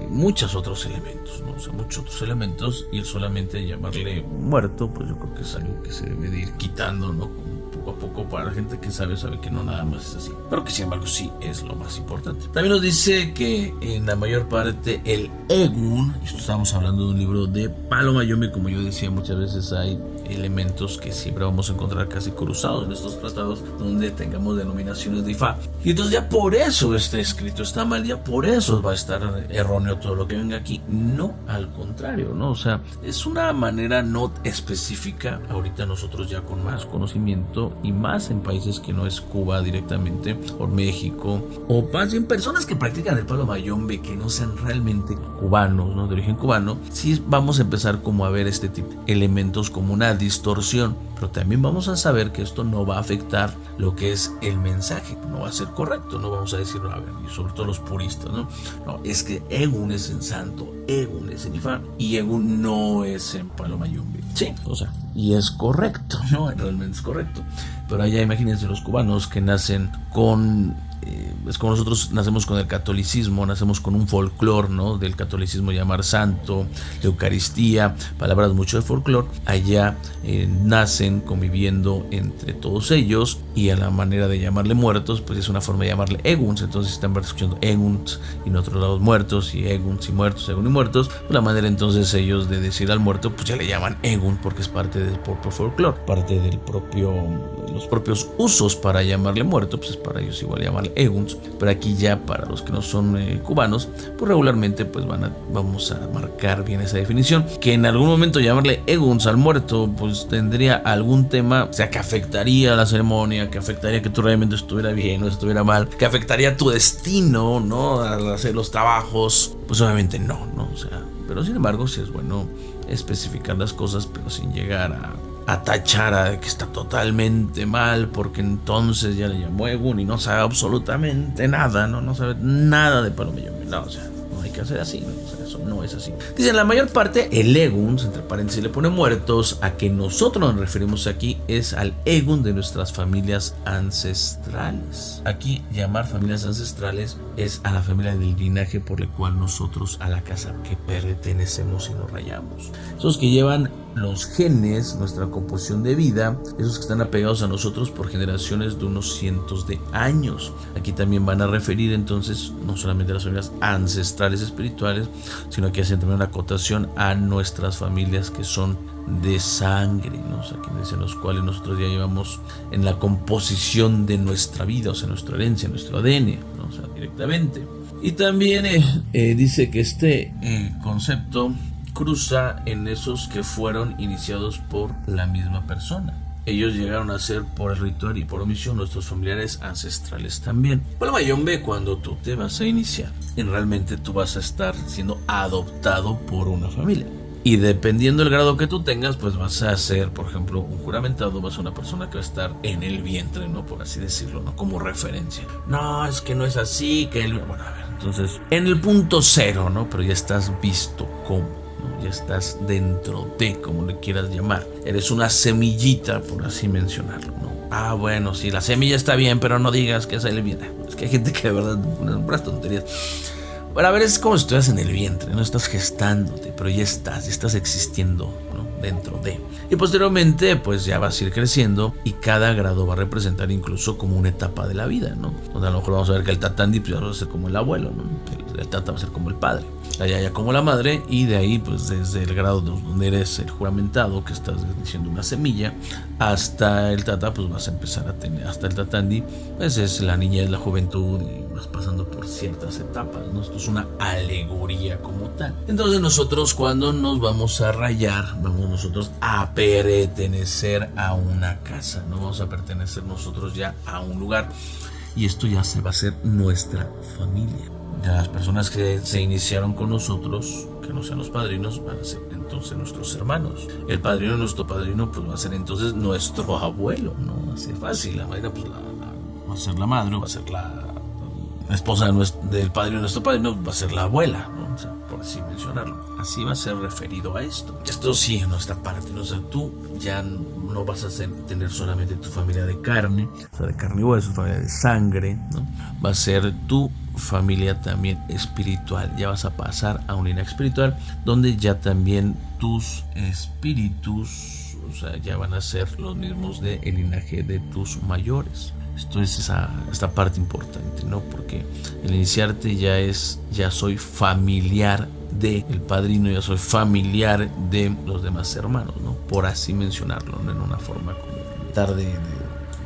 otros elementos, ¿no? O sea, muchos otros elementos, y el solamente llamarle muerto, pues yo creo que es algo que se debe de ir quitando, ¿no? Poco a poco, para la gente que sabe que no nada más es así, pero que sin embargo sí es lo más importante. También nos dice que en la mayor parte el Egun, esto estamos hablando de un libro de Palo Mayombe, como yo decía, muchas veces hay elementos que siempre vamos a encontrar casi cruzados en estos tratados donde tengamos denominaciones de Ifá, y entonces ya por eso está escrito está mal, ya por eso va a estar erróneo todo lo que venga aquí. No, al contrario, ¿no? O sea, es una manera no específica. Ahorita nosotros ya con más conocimiento y más en países que no es Cuba directamente, o México, o más bien personas que practican el Palo Mayombe que no sean realmente cubanos, ¿no? De origen cubano, sí vamos a empezar como a ver este tipo de elementos como una distorsión, pero también vamos a saber que esto no va a afectar lo que es el mensaje, no va a ser correcto, no vamos a decir, a ver, y sobre todo los puristas, ¿no? No, es que Egun es en santo, Egun es en Ifá, y Egun no es en Palo Mayombe. Sí, o sea, y es correcto, ¿no? Realmente es correcto. Pero allá imagínense los cubanos que nacen con es como nosotros nacemos con el catolicismo, nacemos con un folclore, ¿no? Del catolicismo, llamar santo, Eucaristía, palabras mucho de folclore. Allá nacen conviviendo entre todos ellos, y a la manera de llamarle muertos, pues es una forma de llamarle eguns. Entonces están escuchando eguns y en otros lados muertos, y eguns y muertos, egun y muertos. Pues la manera entonces ellos de decir al muerto, pues ya le llaman egun, porque es parte del propio folclore, parte del los propios usos para llamarle muerto, pues es para ellos igual llamarle eguns. Pero aquí ya para los que no son cubanos, pues regularmente pues vamos a marcar bien esa definición, que en algún momento llamarle eguns al muerto pues tendría algún tema, o sea, que afectaría la ceremonia, que afectaría que tu realmente estuviera bien o estuviera mal, que afectaría tu destino, ¿no? Al hacer los trabajos, pues obviamente no, o sea, pero sin embargo sí es bueno especificar las cosas, pero sin llegar a tachar a que está totalmente mal, porque entonces ya le llamó egun y no sabe absolutamente nada, no sabe nada de Palo Mayombe, no, o sea, no hay que hacer así, ¿no? O sea, eso no es así. Dice, la mayor parte, el egun, entre paréntesis le pone muertos, a que nosotros nos referimos aquí es al egun de nuestras familias ancestrales. Aquí llamar familias ancestrales es a la familia del linaje por el cual nosotros, a la casa que pertenecemos y nos rayamos. Esos que llevan los genes, nuestra composición de vida, esos que están apegados a nosotros por generaciones de unos cientos de años. Aquí también van a referir entonces no solamente a las familias ancestrales espirituales, sino que hacen también una acotación a nuestras familias que son de sangre, ¿no? O sea, quienes en los cuales nosotros ya llevamos en la composición de nuestra vida, o sea, nuestra herencia, nuestro ADN, ¿no? O sea, directamente. Y también dice que este concepto cruza en esos que fueron iniciados por la misma persona. Ellos llegaron a ser por el ritual y por omisión nuestros familiares ancestrales también. Palo Mayombe, cuando tú te vas a iniciar, realmente tú vas a estar siendo adoptado por una familia. Y dependiendo del grado que tú tengas, pues vas a ser, por ejemplo, un juramentado, vas a ser una persona que va a estar en el vientre, ¿no? Por así decirlo, ¿no? Como referencia. No, es que no es así, que él... Bueno, a ver, entonces, en el punto cero, ¿no? Pero ya estás visto como... ya estás dentro de, como le quieras llamar. Eres una semillita, por así mencionarlo, ¿no? Ah, bueno, sí, la semilla está bien, pero no digas que es el vientre. Es que hay gente que de verdad pone puras tonterías. Bueno, a ver, es como si estuvieras en el vientre, no estás gestándote, pero ya estás existiendo, ¿no? Dentro de. Y posteriormente, pues ya vas a ir creciendo y cada grado va a representar incluso como una etapa de la vida, ¿no? Donde a lo mejor vamos a ver que el tatandi pues, va a ser como el abuelo, ¿no? El tata va a ser como el padre, la yaya como la madre, y de ahí, pues desde el grado donde eres el juramentado, que estás diciendo una semilla, hasta el tata, pues vas a empezar a tener, hasta el tatandi, pues es la niñez, la juventud, y vas pasando por ciertas etapas, ¿no? Esto es una alegoría como tal. Entonces nosotros cuando nos vamos a rayar, vamos nosotros a pertenecer a una casa, no vamos a pertenecer nosotros ya a un lugar, y esto ya se va a ser nuestra familia. Ya las personas que se iniciaron con nosotros, que no sean los padrinos, van a ser entonces nuestros hermanos. El padrino de nuestro padrino pues va a ser entonces nuestro abuelo, ¿no? Así fácil. La madre pues va a ser la madre, va a ser la esposa del padrino de nuestro padrino, va a ser la abuela, ¿no? O sea, por así mencionarlo. Así va a ser referido a esto. Esto sí, en nuestra parte, ¿no? O sea, tú ya no vas a tener solamente tu familia de carne, o sea, de carne y hueso, familia de sangre, ¿no? Va a ser tu familia también espiritual. Ya vas a pasar a un linaje espiritual donde ya también tus espíritus, o sea, ya van a ser los mismos del linaje de tus mayores. Esto es esta parte importante, ¿no? Porque el iniciarte ya soy familiar del padrino, ya soy familiar de los demás hermanos, ¿no? Por así mencionarlo, ¿no? En una forma como tratar de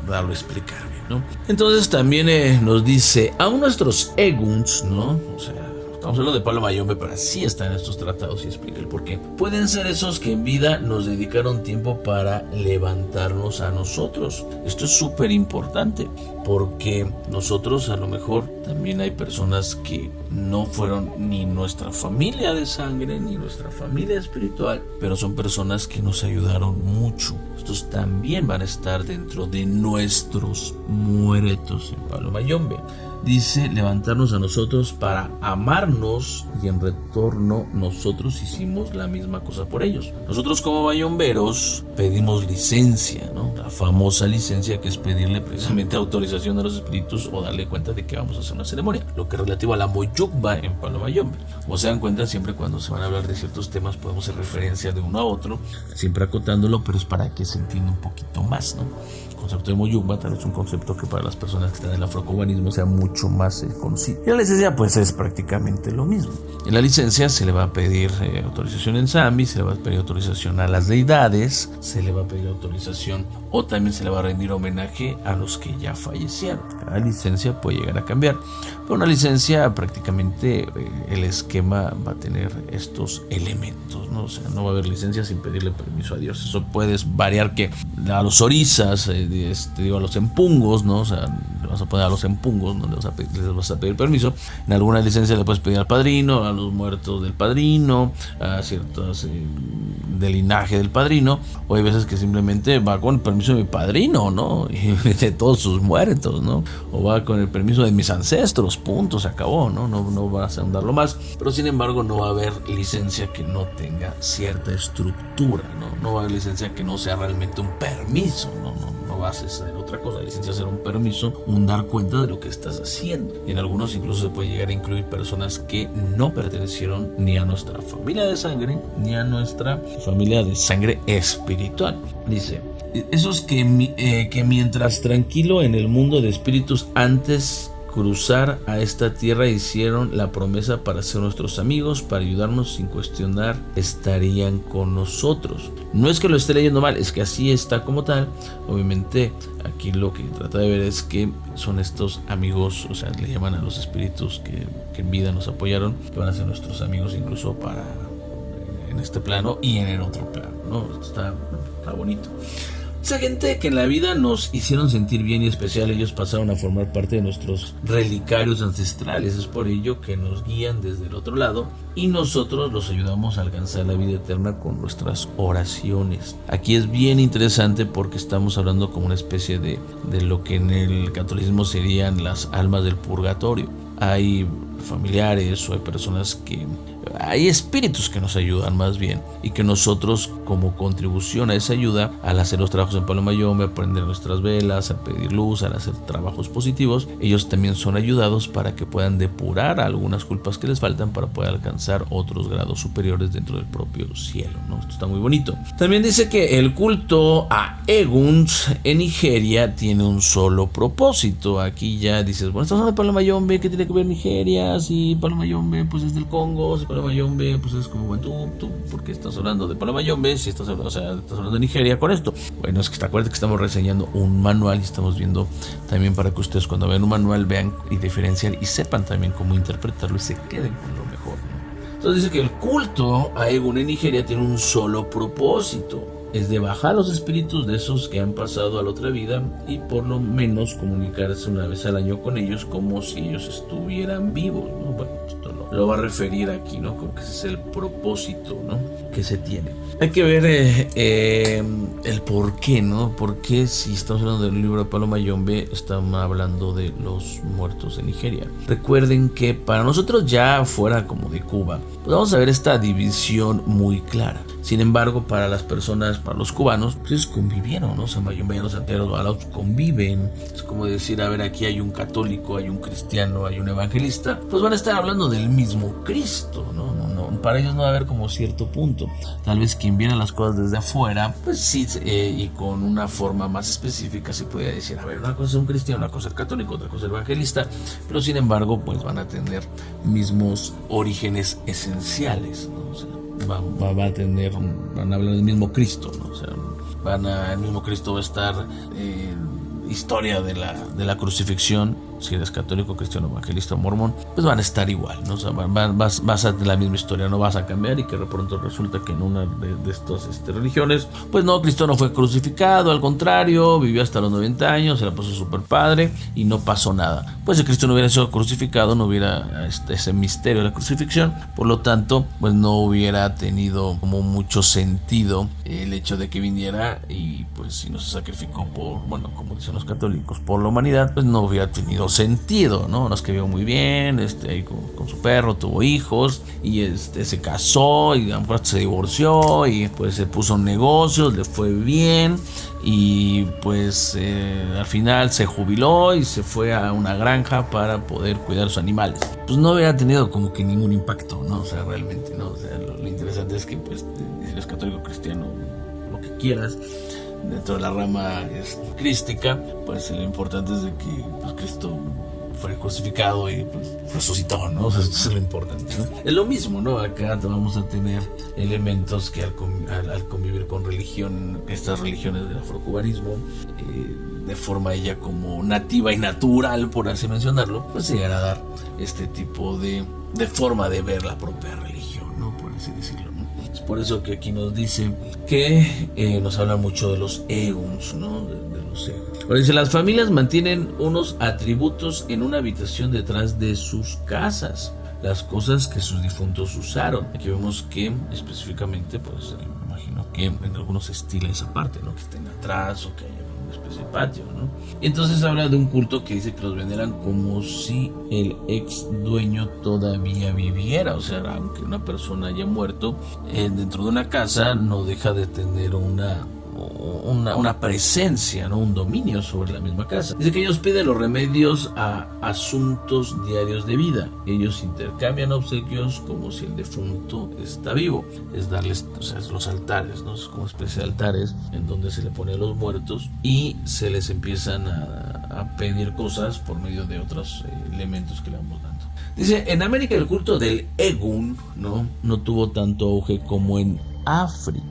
darlo a explicar bien, ¿no? Entonces también nos dice, aún nuestros eguns, ¿no? O sea, estamos hablando de Palo Mayombe, pero así están estos tratados y explica el por qué. Pueden ser esos que en vida nos dedicaron tiempo para levantarnos a nosotros. Esto es súper importante, porque nosotros a lo mejor también hay personas que no fueron ni nuestra familia de sangre, ni nuestra familia espiritual, pero son personas que nos ayudaron mucho. Estos también van a estar dentro de nuestros muertos en Palo Mayombe. dice levantarnos a nosotros para amarnos, y en retorno nosotros hicimos la misma cosa por ellos. Nosotros como bayomberos pedimos licencia, ¿no? La famosa licencia, que es pedirle precisamente autorización a los espíritus o darle cuenta de que vamos a hacer una ceremonia, lo que es relativo a la moyukba en Palo Mayombe. Como se dan cuenta, siempre cuando se van a hablar de ciertos temas podemos hacer referencia de uno a otro, siempre acotándolo, pero es para que se entienda un poquito más, ¿no? El concepto de moyukba tal vez es un concepto que para las personas que están en el afrocubanismo sea mucho más conocido. Y la licencia pues es prácticamente lo mismo. En la licencia se le va a pedir autorización en Zambi, se le va a pedir autorización a las deidades, se le va a pedir autorización o también se le va a rendir homenaje a los que ya fallecieron. Cada licencia puede llegar a cambiar, pero una licencia prácticamente el esquema va a tener estos elementos, ¿no? O sea, no va a haber licencia sin pedirle permiso a Dios. Eso puede variar que a los orizas, a los empungos, ¿no? O sea, le vas a poner a los empungos, no les vas a pedir permiso. En alguna licencia le puedes pedir al padrino, a los muertos del padrino, a ciertos del linaje del padrino, o hay veces que simplemente va con el permiso de mi padrino, ¿no? Y de todos sus muertos, ¿no? O va con el permiso de mis ancestros, punto, se acabó, ¿no? No vas a andarlo más, pero sin embargo no va a haber licencia que no tenga cierta estructura, ¿no? No va a haber licencia que no sea realmente un permiso, no vas a hacer otra cosa. La licencia será un permiso, un dar cuenta de lo que estás haciendo. Y en algunos incluso se puede llegar a incluir personas que no pertenecieron ni a nuestra familia de sangre, ni a nuestra familia de sangre espiritual. Dice, esos que mientras tranquilo en el mundo de espíritus antes cruzar a esta tierra hicieron la promesa para ser nuestros amigos, para ayudarnos sin cuestionar, estarían con nosotros. No es que lo esté leyendo mal, es que así está como tal. Obviamente aquí lo que trata de ver es que son estos amigos, o sea, le llaman a los espíritus que en vida nos apoyaron, que van a ser nuestros amigos incluso para en este plano y en el otro plano, ¿no? Está bonito. Esa gente que en la vida nos hicieron sentir bien y especial, ellos pasaron a formar parte de nuestros relicarios ancestrales. Es por ello que nos guían desde el otro lado y nosotros los ayudamos a alcanzar la vida eterna con nuestras oraciones. Aquí es bien interesante porque estamos hablando como una especie de lo que en el catolicismo serían las almas del purgatorio. Hay familiares o hay personas que... hay espíritus que nos ayudan más bien y que nosotros como contribución a esa ayuda, al hacer los trabajos en Palo Mayombe, a prender nuestras velas, a pedir luz, al hacer trabajos positivos, ellos también son ayudados para que puedan depurar algunas culpas que les faltan para poder alcanzar otros grados superiores dentro del propio cielo, ¿no? Esto está muy bonito. También dice que el culto a Eguns en Nigeria tiene un solo propósito. Aquí ya dices, bueno, estamos hablando de Palo Mayombe, ¿qué tiene que ver Nigeria? Si Palo Mayombe pues es del Congo, si Palo Mayombe pues es como, bueno, tú ¿por qué estás hablando de Palo Mayombe si estás hablando de Nigeria con esto? Bueno, es que te acuerdas que estamos reseñando un manual y estamos viendo también para que ustedes cuando vean un manual vean y diferenciar y sepan también cómo interpretarlo y se queden con lo mejor, ¿no? Entonces dice que el culto a Egun en Nigeria tiene un solo propósito, es de bajar los espíritus de esos que han pasado a la otra vida y por lo menos comunicarse una vez al año con ellos como si ellos estuvieran vivos, ¿no? Bueno, esto lo va a referir aquí, ¿no? Como que ese es el propósito, ¿no? Que se tiene. Hay que ver el por qué, ¿no? Porque si estamos hablando del libro de Palo Mayombe, estamos hablando de los muertos de Nigeria. Recuerden que para nosotros ya fuera como de Cuba, pues vamos a ver esta división muy clara. Sin embargo, para las personas, para los cubanos, pues ellos convivieron, ¿no? O sea, mayombeanos, santeros, balaos conviven. Es como decir, a ver, aquí hay un católico, hay un cristiano, hay un evangelista. Pues van a estar hablando del mismo Cristo, ¿no? Para ellos no va a haber como cierto punto. Tal vez quien viera las cosas desde afuera, pues sí, y con una forma más específica se puede decir, a ver, una cosa es un cristiano, una cosa es católico, otra cosa es evangelista. Pero sin embargo, pues van a tener mismos orígenes esenciales, ¿no? O sea, van a hablar del mismo Cristo, ¿no? O sea, el mismo Cristo va a estar historia de la crucifixión. Si eres católico, cristiano, evangelista o mormón, pues van a estar igual, ¿no? O sea, vas a tener la misma historia, no vas a cambiar y que de pronto resulta que en una de estas religiones, pues no, Cristo no fue crucificado, al contrario, vivió hasta los 90 años, se la pasó súper padre y no pasó nada. Pues si Cristo no hubiera sido crucificado, no hubiera ese misterio de la crucifixión, por lo tanto, pues no hubiera tenido como mucho sentido el hecho de que viniera y pues si no se sacrificó por, bueno, como dicen los católicos, por la humanidad, pues no hubiera tenido sentido, ¿no? Nos que vio muy bien, ahí con su perro, tuvo hijos y se casó y a lo mejor se divorció y pues se puso en negocios, le fue bien y pues al final se jubiló y se fue a una granja para poder cuidar a sus animales. Pues no había tenido como que ningún impacto, ¿no? O sea, realmente, ¿no? O sea, lo interesante es que pues si eres católico, cristiano, lo que quieras, dentro de la rama crística, pues lo importante es de que pues, Cristo fue crucificado y pues resucitó, ¿no? O sea, esto es lo importante, ¿no? Es lo mismo, ¿no? Acá vamos a tener elementos que al convivir con religión, estas religiones del afrocubanismo, de forma ella como nativa y natural, por así mencionarlo, pues llegar a dar este tipo de forma de ver la propia religión, ¿no? Por así decirlo, ¿no? Es por eso que aquí nos dice que nos habla mucho de los eguns, ¿no? De los eguns. Ahora dice, las familias mantienen unos atributos en una habitación detrás de sus casas, las cosas que sus difuntos usaron. Aquí vemos que específicamente, pues me imagino que en algunos estila esa parte, ¿no? Que estén atrás o que haya una especie de patio, ¿no? Y entonces habla de un culto que dice que los veneran como si el ex dueño todavía viviera. O sea, aunque una persona haya muerto, dentro de una casa no deja de tener una presencia, ¿no? Un dominio sobre la misma casa. Dice que ellos piden los remedios a asuntos diarios de vida. Ellos intercambian obsequios como si el defunto está vivo. Es darles, o sea, los altares, ¿no? Es como especie de altares en donde se le pone a los muertos y se les empiezan a pedir cosas por medio de otros elementos que le vamos dando. Dice, en América el culto del Egun, no tuvo tanto auge como en África.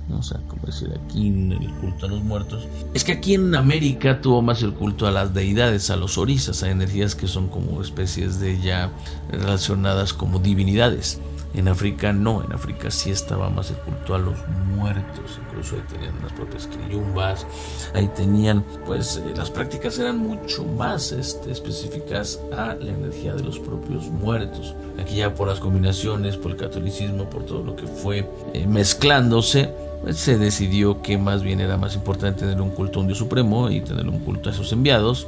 ¿No? O sea, como decir, aquí en el culto a los muertos. Es que aquí en América tuvo más el culto a las deidades, a los orisas, a energías que son como especies de ya relacionadas como divinidades. En África no, en África sí estaba más el culto a los muertos. Incluso ahí tenían las propias criyumbas, ahí tenían, pues las prácticas eran mucho más específicas a la energía de los propios muertos. Aquí ya por las combinaciones, por el catolicismo, por todo lo que fue mezclándose, pues se decidió que más bien era más importante tener un culto a un Dios supremo y tener un culto a esos enviados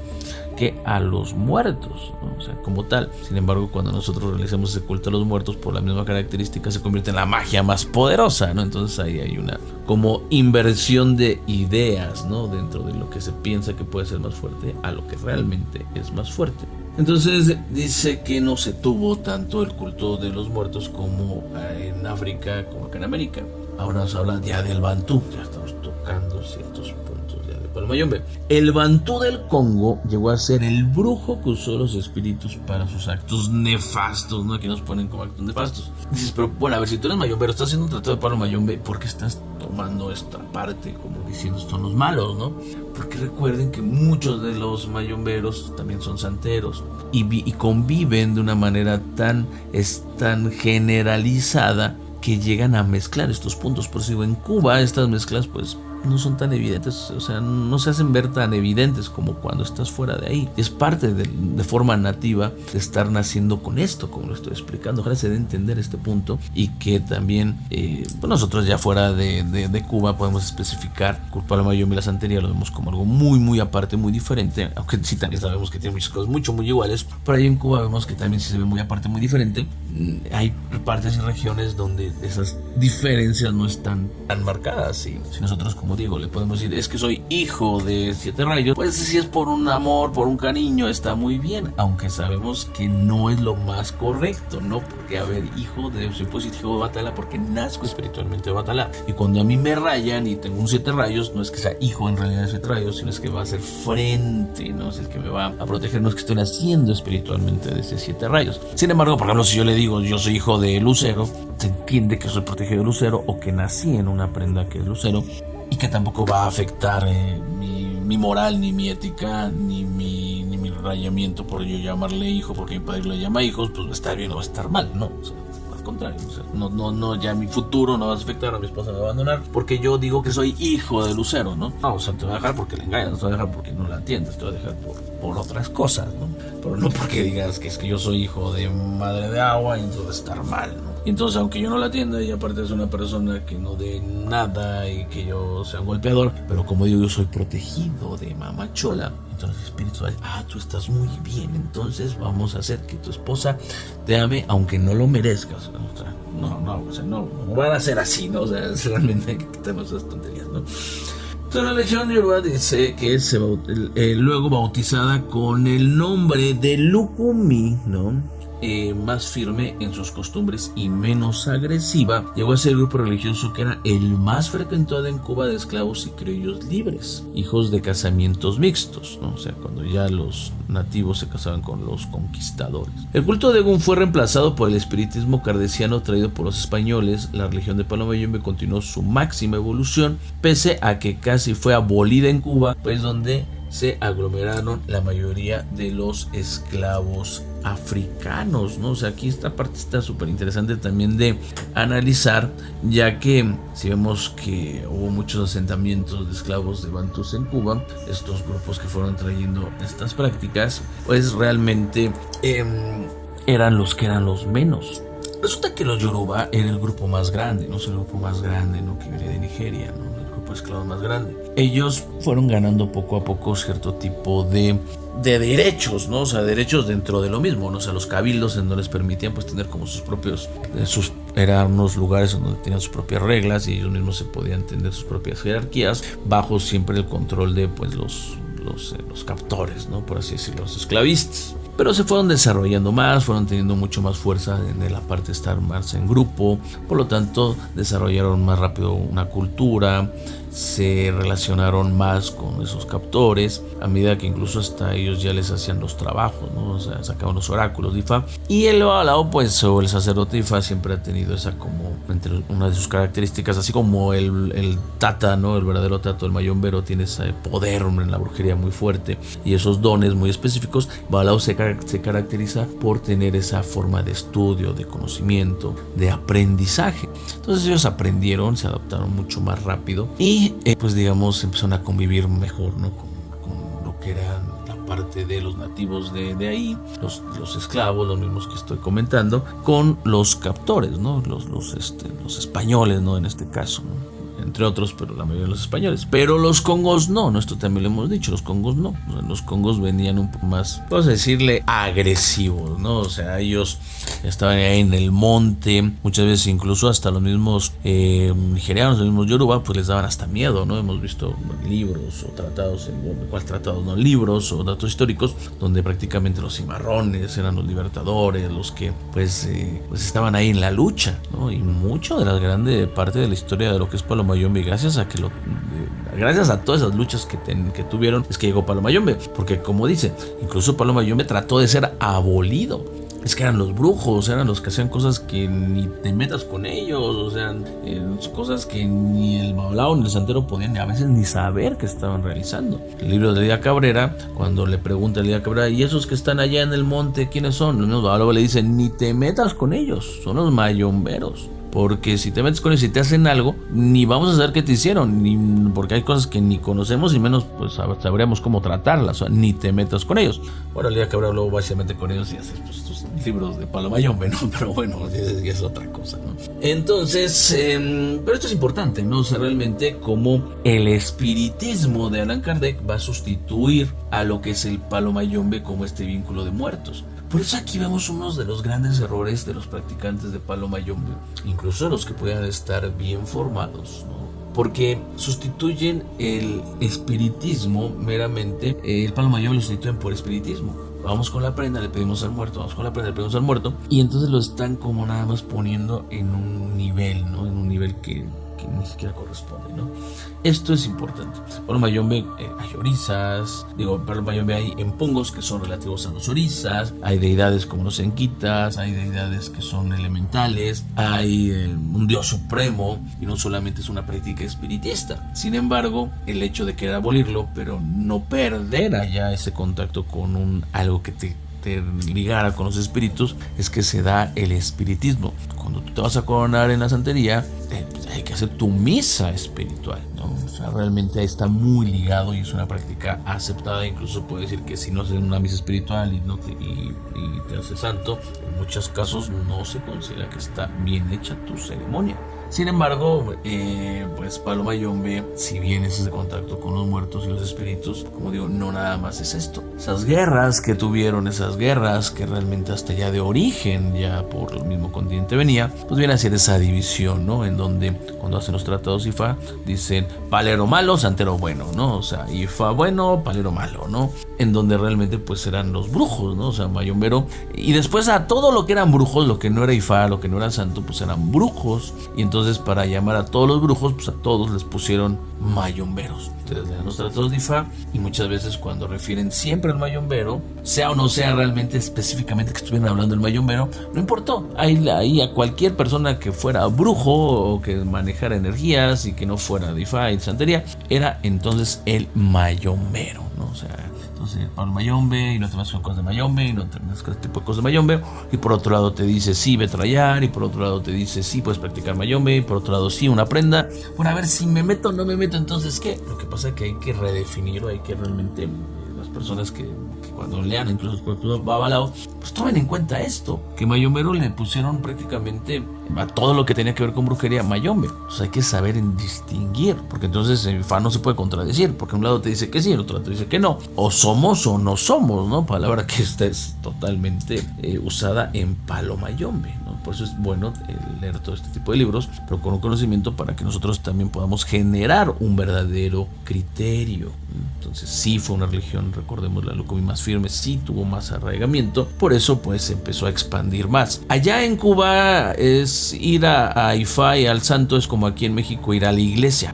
que a los muertos, ¿no? O sea, como tal. Sin embargo, cuando nosotros realizamos ese culto a los muertos, por la misma característica, se convierte en la magia más poderosa, ¿no? Entonces ahí hay una como inversión de ideas, ¿no? Dentro de lo que se piensa que puede ser más fuerte a lo que realmente es más fuerte. Entonces dice que no se tuvo tanto el culto de los muertos como en África, como acá en América. Ahora nos habla ya del Bantú, ya estamos tocando ciertos puntos ya de Palomayombe. El Bantú del Congo llegó a ser el brujo que usó los espíritus para sus actos nefastos, ¿no? Aquí nos ponen como actos nefastos. Dices, pero bueno, a ver, si tú eres mayombero, estás haciendo un tratado de Palomayombe, ¿por qué estás tomando esta parte como diciendo estos son los malos, ¿no? Porque recuerden que muchos de los mayomberos también son santeros y conviven de una manera tan generalizada que llegan a mezclar estos puntos. Por eso digo, en Cuba estas mezclas pues no son tan evidentes, o sea, no se hacen ver tan evidentes como cuando estás fuera de ahí. Es parte de forma nativa de estar naciendo con esto, como lo estoy explicando. Ojalá se dé a entender este punto y que también pues nosotros ya fuera de Cuba podemos especificar Palomayombe y la santería lo vemos como algo muy muy aparte, muy diferente, aunque sí también sabemos que tiene muchas cosas mucho muy iguales, pero ahí en Cuba vemos que también sí se ve muy aparte, muy diferente. Hay partes y regiones donde esas diferencias no están tan marcadas, y si nosotros, como digo, le podemos decir es que soy hijo de 7 rayos, pues si es por un amor, por un cariño, está muy bien, aunque sabemos que no es lo más correcto, ¿no? Porque a ver, soy positivo de Batala porque nazco espiritualmente de Batala, y cuando a mí me rayan y tengo un 7 rayos, no es que sea hijo en realidad de 7 rayos, sino es que va a ser frente, ¿no? Es el que me va a proteger, no es que estoy naciendo espiritualmente de ese 7 rayos. Sin embargo, por ejemplo, si yo le digo yo soy hijo de Lucero, se entiende que soy protegido de Lucero o que nací en una prenda que es Lucero, y que tampoco va a afectar mi moral, ni mi ética, ni mi rayamiento por yo llamarle hijo, porque mi padre lo llama hijos, pues va a estar bien o va a estar mal, ¿no? O sea, al contrario, o sea, no, ya mi futuro no va a afectar, a mi esposa me va a abandonar, porque yo digo que soy hijo de Lucero, ¿no? No, o sea, te voy a dejar porque le engañas, te voy a dejar porque no la atiendes, te voy a dejar por otras cosas, ¿no? Pero no porque digas que es que yo soy hijo de madre de agua y entonces va a estar mal, ¿no? Y entonces, aunque yo no la atienda, y aparte es una persona que no dé nada y que yo sea un golpeador, pero como digo, yo soy protegido de Mamá Chola. Entonces el espíritu va a decir, tú estás muy bien, entonces vamos a hacer que tu esposa te ame aunque no lo merezcas. No van a ser así, ¿no? O sea, realmente hay que quitarnos esas tonterías, ¿no? Entonces la Legión Yoruba dice que luego bautizada con el nombre de Lukumi, ¿no? Más firme en sus costumbres y menos agresiva, llegó a ser el grupo religioso que era el más frecuentado en Cuba de esclavos y criollos libres, hijos de casamientos mixtos, ¿no? O sea, cuando ya los nativos se casaban con los conquistadores. El culto de Ogún fue reemplazado por el espiritismo kardeciano traído por los españoles. La religión de Palo Mayombe continuó su máxima evolución, pese a que casi fue abolida en Cuba, pues donde se aglomeraron la mayoría de los esclavos africanos, ¿no? O sea, aquí esta parte está súper interesante también de analizar, ya que si vemos que hubo muchos asentamientos de esclavos de bantus en Cuba, estos grupos que fueron trayendo estas prácticas, pues realmente eran los menos. Resulta que los Yoruba eran el grupo más grande, no es el grupo más grande, ¿no? Que viene de Nigeria, ¿no? Esclavos más grande. Ellos fueron ganando poco a poco cierto tipo de derechos, ¿no? O sea, derechos dentro de lo mismo, ¿no? O sea, los cabildos no les permitían pues tener como sus propios, eran unos lugares donde tenían sus propias reglas y ellos mismos se podían tener sus propias jerarquías bajo siempre el control de pues los captores, ¿no? Por así decirlo, los esclavistas. Pero se fueron desarrollando más, fueron teniendo mucho más fuerza en la parte de estar más en grupo, por lo tanto desarrollaron más rápido una cultura, se relacionaron más con esos captores, a medida que incluso hasta ellos ya les hacían los trabajos, ¿no? O sea, sacaban los oráculos de Ifá. Y el lado, pues, o el sacerdote de Ifá siempre ha tenido esa como, entre una de sus características, así como el tata, ¿no? El verdadero tato, el mayombero, tiene ese poder en la brujería muy fuerte y esos dones muy específicos. Balao se caracteriza por tener esa forma de estudio, de conocimiento, de aprendizaje. Entonces ellos aprendieron, se adaptaron mucho más rápido y pues digamos empezaron a convivir mejor, ¿no? con lo que eran la parte de los nativos de ahí, los esclavos, los mismos que estoy comentando, con los captores, ¿no? Los españoles, ¿no? En este caso, ¿no? Entre otros, pero la mayoría de los españoles. Pero los congos no, esto también lo hemos dicho, los congos no. O sea, los congos venían un poco más, vamos a decirle, agresivos, ¿no? O sea, ellos estaban ahí en el monte, muchas veces incluso hasta los mismos nigerianos, los mismos yoruba, pues les daban hasta miedo, ¿no? Hemos visto libros o tratados, ¿cuál tratados? No, libros o datos históricos, donde prácticamente los cimarrones eran los libertadores, los que pues estaban ahí en la lucha, ¿no? Y mucho de la grande parte de la historia de lo que es Palo Mayombe, gracias a todas esas luchas que tuvieron, es que llegó Palo Mayombe, porque como dice, incluso Palo Mayombe trató de ser abolido. Es que eran los brujos, eran los que hacían cosas que ni te metas con ellos, o sea, cosas que ni el babalao ni el santero podían a veces ni saber que estaban realizando. El libro de Lidia Cabrera, cuando le pregunta a Lidia Cabrera, ¿y esos que están allá en el monte quiénes son? Los mismos babalao le dicen, ni te metas con ellos, son los mayomberos. Porque si te metes con ellos y te hacen algo, ni vamos a saber qué te hicieron, ni porque hay cosas que ni conocemos y menos pues sabríamos cómo tratarlas, o sea, ni te metas con ellos. Bueno, el día que habrá luego básicamente con ellos y haces pues, tus libros de Palo Mayombe, ¿no? Pero bueno, es otra cosa, ¿no? Entonces, pero esto es importante, ¿no? O sea, realmente como el espiritismo de Allan Kardec va a sustituir a lo que es el Palo Mayombe como este vínculo de muertos. Por eso aquí vemos unos de los grandes errores de los practicantes de Palo Mayombe, incluso los que puedan estar bien formados, ¿no? Porque sustituyen el espiritismo meramente, el Palo Mayombe lo sustituyen por espiritismo. Vamos con la prenda, le pedimos al muerto, vamos con la prenda, le pedimos al muerto, y entonces lo están como nada más poniendo en un nivel, ¿no? En un nivel que ni siquiera corresponde, ¿no? Esto es importante. Palo Mayombe hay orizas, Palo Mayombe hay empungos que son relativos a los orizas, hay deidades como los enquitas, hay deidades que son elementales, hay un dios supremo y no solamente es una práctica espiritista. Sin embargo, el hecho de querer abolirlo, pero no perder allá ese contacto con algo que te ligara con los espíritus, es que se da el espiritismo. Cuando tú te vas a coronar en la santería, pues hay que hacer tu misa espiritual, ¿no? O O sea, realmente está muy ligado y es una práctica aceptada. Incluso puede decir que si no haces una misa espiritual y te haces santo, en muchos casos no se considera que está bien hecha tu ceremonia. Sin embargo, pues Palo Mayombe, si bien es ese contacto con los muertos y los espíritus, como digo, no nada más es esto. Esas guerras que tuvieron, esas guerras que realmente hasta ya de origen, ya por el mismo continente venía, pues viene a ser esa división, ¿no? En donde cuando hacen los tratados Ifá, dicen palero malo, santero bueno, ¿no? O sea, Ifá bueno, palero malo, ¿no? En donde realmente pues eran los brujos, ¿no? O sea, mayombero. Y después a todo lo que eran brujos, lo que no era Ifá, lo que no era santo, pues eran brujos. Y entonces para llamar a todos los brujos, pues a todos les pusieron mayomberos. Ustedes lean los tratados de Ifá y muchas veces cuando refieren siempre al mayombero, sea o no sea realmente específicamente que estuvieran hablando del mayombero, no importó. Ahí a cualquier persona que fuera brujo o que manejara energías y que no fuera de Ifá y de santería, era entonces el mayombero, ¿no? O sea, entonces Palo Mayombe y no te vas con cosas de Mayombe y no te vas con este tipo de cosas de Mayombe, y por otro lado te dice sí, ve a trallar, y por otro lado te dice sí, puedes practicar Mayombe, y por otro lado sí, una prenda. Bueno, a ver si me meto o no me meto, entonces ¿qué? Lo que pasa es que hay que redefinirlo, hay que realmente las personas que cuando lean incluso los cuerpos babalaos, pues tomen en cuenta esto, que mayombero le pusieron prácticamente a todo lo que tenía que ver con brujería mayombe. O sea, hay que saber en distinguir, porque entonces el Ifá no se puede contradecir, porque un lado te dice que sí, el otro lado te dice que no, o somos o no somos, ¿no? Palabra que esta es totalmente usada en Palo Mayombe, ¿no? Por eso es bueno leer todo este tipo de libros, pero con un conocimiento para que nosotros también podamos generar un verdadero criterio. Entonces sí fue una religión, recordemos, la Lucumí más firme, sí tuvo más arraigamiento, por eso pues empezó a expandir más. Allá en Cuba es ir a Ifá y al santo, es como aquí en México ir a la iglesia,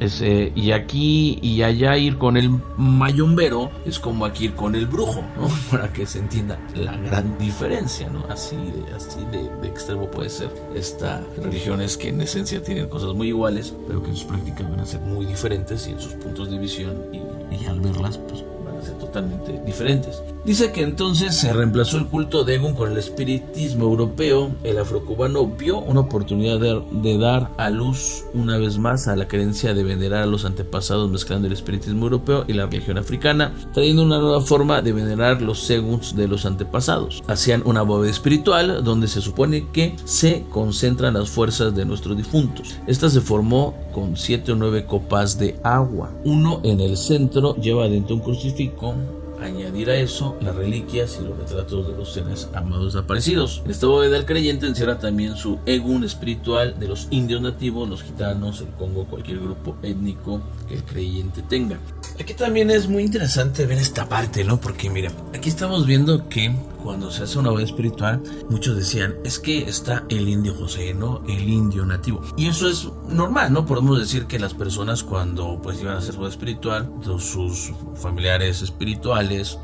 y aquí y allá ir con el mayombero es como aquí ir con el brujo, ¿no? Para que se entienda la gran diferencia, ¿no? Así de extremo puede ser estas religiones que en esencia tienen cosas muy iguales, pero que en sus prácticas van a ser muy diferentes y en sus puntos de visión y al verlas pues van a ser totalmente diferentes. Dice que entonces se reemplazó el culto de Egún con el espiritismo europeo. El afrocubano vio una oportunidad de dar a luz una vez más a la creencia de venerar a los antepasados, mezclando el espiritismo europeo y la religión africana, trayendo una nueva forma de venerar los Eguns de los antepasados. Hacían una bóveda espiritual donde se supone que se concentran las fuerzas de nuestros difuntos. Esta se formó con 7 o 9 copas de agua. Uno en el centro lleva dentro un crucifijo. Añadir a eso las reliquias y los retratos de los seres amados desaparecidos. En esta bóveda el creyente encierra también su Egún espiritual de los indios nativos, los gitanos, el Congo, cualquier grupo étnico que el creyente tenga. Aquí también es muy interesante ver esta parte, ¿no? Porque mira, aquí estamos viendo que cuando se hace una bóveda espiritual, muchos decían, es que está el indio José, ¿no? El indio nativo. Y eso es normal, ¿no? Podemos decir que las personas cuando pues iban a hacer bóveda espiritual, sus familiares espirituales,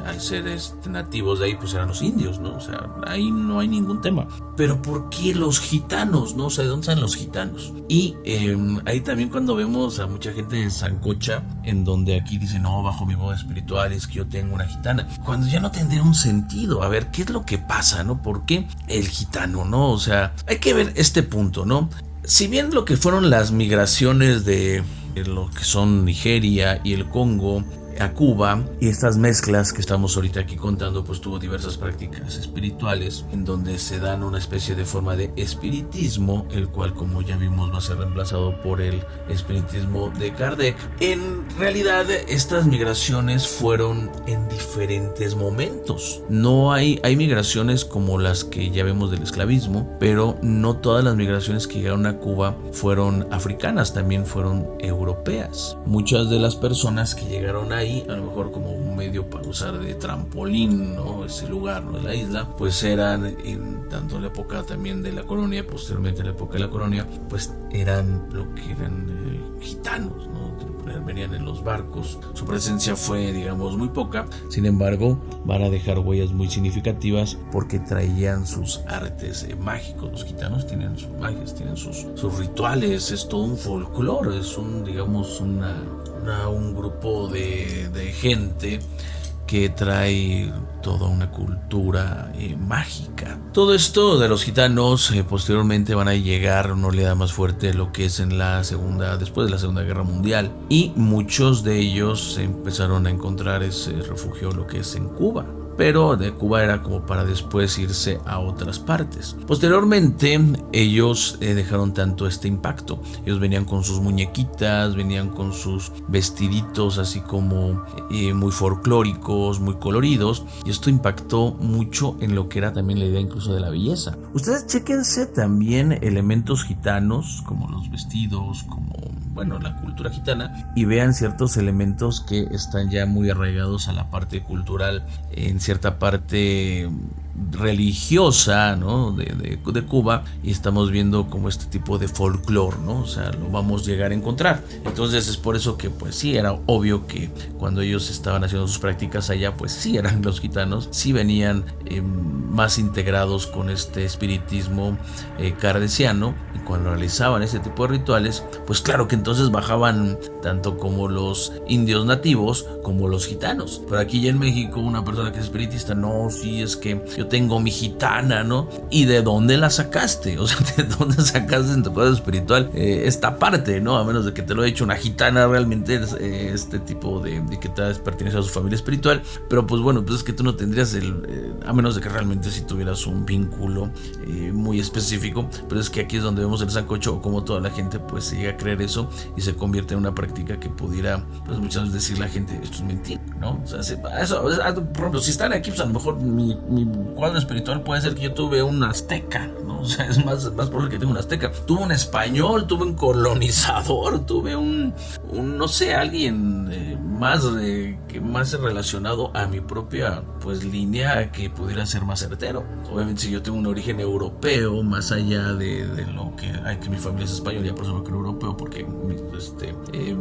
al ser nativos de ahí, pues eran los indios, ¿no? O sea, ahí no hay ningún tema. Pero ¿por qué los gitanos, no? O sea, ¿de dónde están los gitanos? Y ahí también cuando vemos a mucha gente de Sancocha, en donde aquí dice, no, bajo mi bóveda espiritual es que yo tengo una gitana, cuando ya no tendría un sentido. A ver, ¿qué es lo que pasa, no? ¿Por qué el gitano, no? O sea, hay que ver este punto, ¿no? Si bien lo que fueron las migraciones de lo que son Nigeria y el Congo a Cuba, y estas mezclas que estamos ahorita aquí contando, pues tuvo diversas prácticas espirituales en donde se dan una especie de forma de espiritismo, el cual, como ya vimos, va a ser reemplazado por el espiritismo de Kardec. En realidad estas migraciones fueron en diferentes momentos. No hay migraciones como las que ya vemos del esclavismo, pero no todas las migraciones que llegaron a Cuba fueron africanas, también fueron europeas. Muchas de las personas que llegaron ahí, a lo mejor como un medio para usar de trampolín, ¿no? Ese lugar, ¿no? De la isla, pues eran en tanto la época también de la colonia, posteriormente en la época de la colonia, pues eran lo que eran gitanos, ¿no? Venían en los barcos. Su presencia fue, digamos, muy poca. Sin embargo, van a dejar huellas muy significativas porque traían sus artes mágicos. Los gitanos tienen sus magias, tienen sus rituales. Es todo un folclore, es un, digamos, un grupo de gente que trae toda una cultura mágica. Todo esto de los gitanos posteriormente van a llegar a una oleada más fuerte de lo que es después de la Segunda Guerra Mundial, y muchos de ellos empezaron a encontrar ese refugio lo que es en Cuba. Pero de Cuba era como para después irse a otras partes. Posteriormente ellos dejaron tanto este impacto. Ellos venían con sus muñequitas, venían con sus vestiditos así como muy folclóricos, muy coloridos, y esto impactó mucho en lo que era también la idea incluso de la belleza. Ustedes chéquense también elementos gitanos como los vestidos, como la cultura gitana, y vean ciertos elementos que están ya muy arraigados a la parte cultural, en cierta parte religiosa, ¿no? de Cuba, y estamos viendo como este tipo de folclore, ¿no? O sea, lo vamos a llegar a encontrar. Entonces es por eso que pues sí, era obvio que cuando ellos estaban haciendo sus prácticas allá, pues sí eran los gitanos, sí venían más integrados con este espiritismo kardeciano, y cuando realizaban este tipo de rituales, pues claro que entonces bajaban tanto como los indios nativos como los gitanos. Pero aquí ya en México, una persona que es espiritista, no, sí, es que yo tengo mi gitana, ¿no? ¿Y de dónde la sacaste? O sea, ¿de dónde sacaste en tu cosa espiritual esta parte, ¿no? A menos de que te lo haya hecho una gitana realmente, este tipo de que te pertenece a su familia espiritual. Pero pues bueno, pues es que tú no tendrías a menos de que realmente si tuvieras un vínculo muy específico. Pero es que aquí es donde vemos el sancocho, o como toda la gente pues se llega a creer eso y se convierte en una práctica que pudiera pues muchas veces decir la gente, esto es mentira, ¿no? O sea, eso, por ejemplo, si están aquí, pues a lo mejor mi cuadro espiritual puede ser que yo tuve un azteca, ¿no? O sea, es más probable que tenga un azteca. Tuve un español, tuve un colonizador, tuve un no sé, alguien que más relacionado a mi propia pues línea, que pudiera ser más certero. Obviamente si yo tengo un origen europeo, más allá de lo que hay, que mi familia es española, ya por eso me creo europeo, porque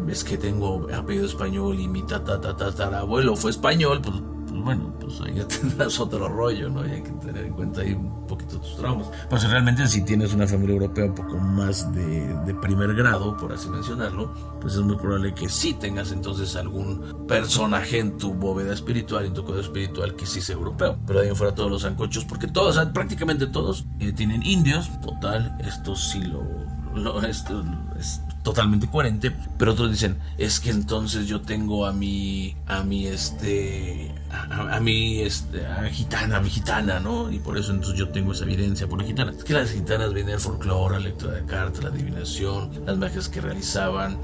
es que tengo apellido español y mi tatarabuelo fue español, pues bueno, pues ahí ya tendrás otro rollo, ¿no? Y hay que tener en cuenta ahí un poquito tus traumas. Pues realmente si tienes una familia europea un poco más de primer grado, por así mencionarlo, pues es muy probable que sí tengas entonces algún personaje en tu bóveda espiritual, en tu código espiritual, que sí sea europeo. Pero de ahí en fuera todos los sancochos, porque todos, prácticamente todos, tienen indios. Total, esto sí esto es totalmente coherente, pero otros dicen, es que entonces yo tengo a mi gitana, ¿no? Y por eso entonces yo tengo esa evidencia por la gitana. Es que las gitanas vienen del folclore, la lectura de cartas, la adivinación, las magias que realizaban,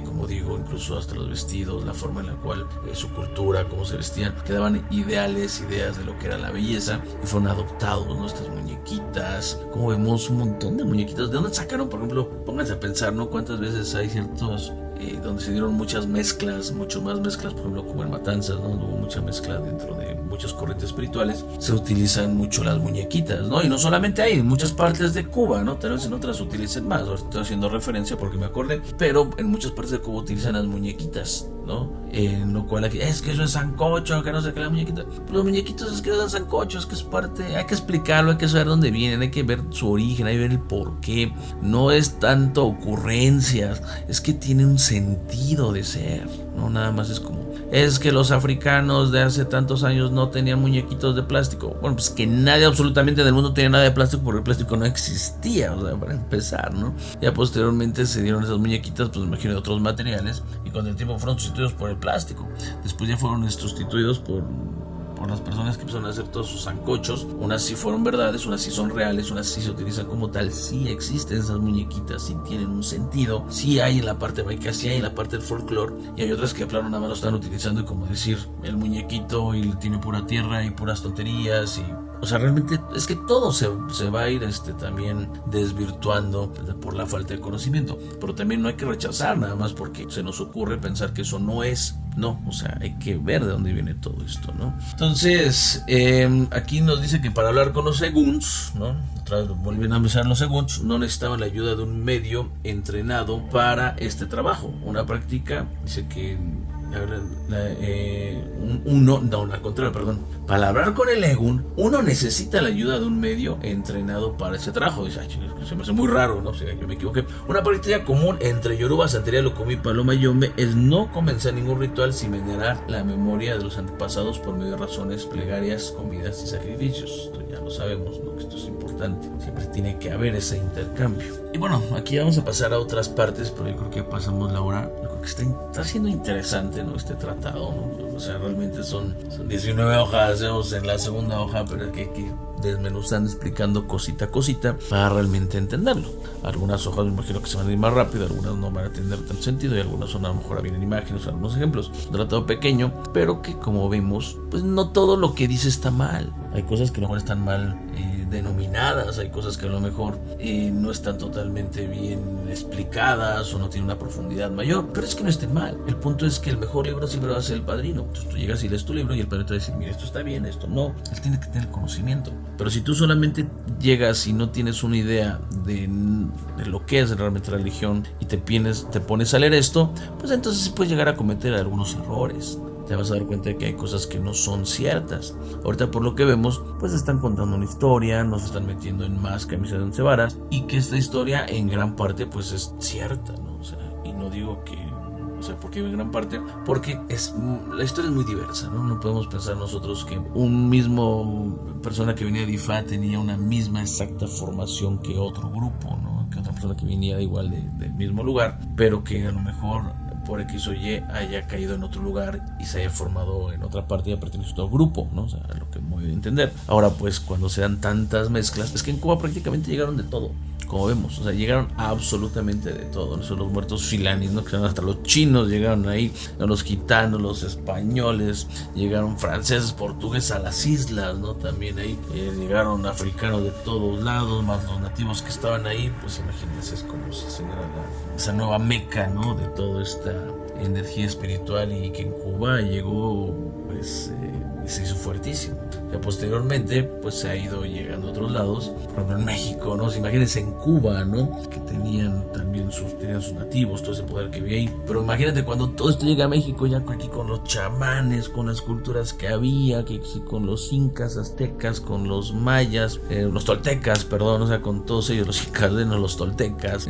como digo, incluso hasta los vestidos, la forma en la cual su cultura, cómo se vestían, quedaban ideas de lo que era la belleza, y fueron adoptados, ¿no? Estas muñequitas, como vemos un montón de muñequitas. ¿De dónde sacaron? Por ejemplo, pónganse a pensar, ¿no? ¿Cuántas veces hay ciertos donde se dieron muchas mezclas, mucho más mezclas, por ejemplo como en Matanzas, ¿no? Hubo mucha mezcla dentro de muchas corrientes espirituales, se utilizan mucho las muñequitas, ¿no? Y no solamente ahí, en muchas partes de Cuba, ¿no? Tal vez en otras utilicen más, ahora estoy haciendo referencia porque me acordé, pero en muchas partes de Cuba utilizan las muñequitas, ¿no? En lo cual aquí, es que eso es sancocho, que no sé qué, la muñequita. Los muñequitos es que son sancochos, que es parte, hay que explicarlo, hay que saber dónde vienen, hay que ver su origen, hay que ver el porqué. No es tanto ocurrencias, es que tiene un sentido de ser, no nada más es como, es que los africanos de hace tantos años no tenían muñequitos de plástico. Bueno, pues que nadie absolutamente del mundo tenía nada de plástico, porque el plástico no existía, o sea, para empezar, ¿no? Ya posteriormente se dieron esas muñequitas, pues me imagino de otros materiales, y con el tiempo fueron sustituidos por el plástico. Después ya fueron sustituidos por las personas que empezaron a hacer todos sus sancochos. Unas sí fueron verdades, unas sí son reales, unas sí se utilizan como tal. Sí existen esas muñequitas, sí tienen un sentido, sí hay en la parte mágica, sí hay en la parte del folclore, y hay otras que de plano nada más lo están utilizando, y como decir, el muñequito y tiene pura tierra y puras tonterías, y o sea, realmente es que todo se va a ir también desvirtuando por la falta de conocimiento. Pero también no hay que rechazar nada más porque se nos ocurre pensar que eso no es. No, o sea, hay que ver de dónde viene todo esto, ¿no? Entonces, aquí nos dice que para hablar con los seguns, ¿no? Otra vez volviendo a empezar, los seguns no necesitaban la ayuda de un medio entrenado para este trabajo. Una práctica, dice que al contrario, perdón. Para hablar con el Egun, uno necesita la ayuda de un medio entrenado para ese trabajo. Dice, se me hace muy raro, ¿no? O sea, yo me equivoqué. Una práctica común entre Yoruba, Santería, Lokomi, Paloma y Yombe es no comenzar ningún ritual sin venerar la memoria de los antepasados por medio de razones, plegarias, comidas y sacrificios. Esto ya lo sabemos, ¿no? Que esto es importante. Siempre tiene que haber ese intercambio. Y bueno, aquí vamos a pasar a otras partes, pero yo creo que pasamos la hora. Yo creo que está siendo interesante, ¿no? Este tratado, ¿no? O sea, realmente son 19 hojas, vamos en la segunda hoja, pero hay que ir desmenuzando, explicando cosita a cosita para realmente entenderlo. Algunas hojas me imagino que se van a ir más rápido, algunas no van a tener tanto sentido y algunas son a lo mejor vienen imágenes, algunos ejemplos. Un tratado pequeño, pero que como vemos, pues no todo lo que dice está mal. Hay cosas que a lo mejor están mal denominadas, hay cosas que a lo mejor no están totalmente bien explicadas o no tienen una profundidad mayor, pero es que no estén mal. El punto es que el mejor libro siempre va a ser el padrino. Entonces tú llegas y lees tu libro y el padrino te va a decir, mira, esto está bien, esto no. Él tiene que tener el conocimiento. Pero si tú solamente llegas y no tienes una idea de lo que es realmente la religión y te pones a leer esto, pues entonces puedes llegar a cometer algunos errores. Te vas a dar cuenta de que hay cosas que no son ciertas. Ahorita por lo que vemos, pues están contando una historia, nos están metiendo en más camisas de 11 varas y que esta historia en gran parte pues es cierta, ¿no? O sea, y no digo que... O sea, ¿por qué en gran parte? Porque la historia es muy diversa, ¿no? No podemos pensar nosotros que un mismo persona que venía de Ifá tenía una misma exacta formación que otro grupo, ¿no? Que otra persona que venía igual del mismo lugar, pero que a lo mejor por X o Y haya caído en otro lugar y se haya formado en otra parte y ha pertenecido a otro grupo, ¿no? O sea, lo que me voy a entender. Ahora, pues, cuando se dan tantas mezclas, es que en Cuba prácticamente llegaron de todo. Como vemos, o sea, llegaron absolutamente de todo, ¿no? Son los muertos filanis, ¿no? Que hasta los chinos llegaron ahí, ¿no? Los gitanos, los españoles, llegaron franceses, portugueses a las islas, ¿no? También ahí llegaron africanos de todos lados, más los nativos que estaban ahí, pues imagínense, es como si se diera esa nueva meca, ¿no? De toda esta energía espiritual y que en Cuba llegó, pues, se hizo fuertísimo. Ya posteriormente, pues se ha ido llegando a otros lados, por ejemplo en México, ¿no? Imagínense en Cuba, ¿no? Que tenían también sus nativos, todo ese poder que había ahí. Pero imagínate cuando todo esto llega a México, ya aquí con los chamanes, con las culturas que había, que con los incas, aztecas, con los mayas, los toltecas, perdón, o sea, con todos ellos, los incas, ¿no? Los toltecas,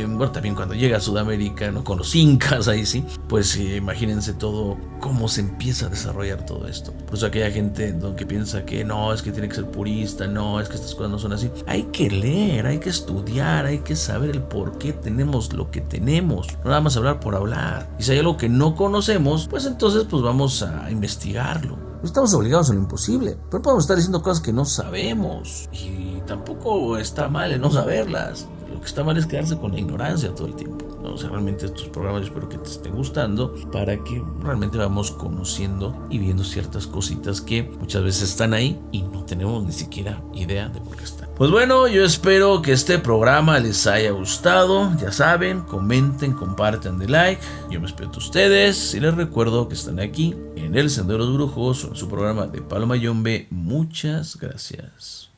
bueno, también cuando llega a Sudamérica, ¿no? Con los incas, ahí sí, pues imagínense todo, cómo se empieza a desarrollar todo esto. Por eso aquella gente que piensa que no, es que tiene que ser purista, no, es que estas cosas no son así. Hay que leer, hay que estudiar, hay que saber el por qué tenemos lo que tenemos. No nada más hablar por hablar. Y si hay algo que no conocemos, pues entonces pues vamos a investigarlo. No estamos obligados a lo imposible, pero podemos estar diciendo cosas que no sabemos. Y tampoco está mal en no saberlas. Lo que está mal es quedarse con la ignorancia todo el tiempo. O sea, realmente estos programas yo espero que te estén gustando para que realmente vamos conociendo y viendo ciertas cositas que muchas veces están ahí y no tenemos ni siquiera idea de por qué están. Pues bueno, yo espero que este programa les haya gustado. Ya saben, comenten, compartan de like. Yo me espero a ustedes y les recuerdo que están aquí en El Sendero de los Brujos, en su programa de Paloma Yombe. Muchas gracias.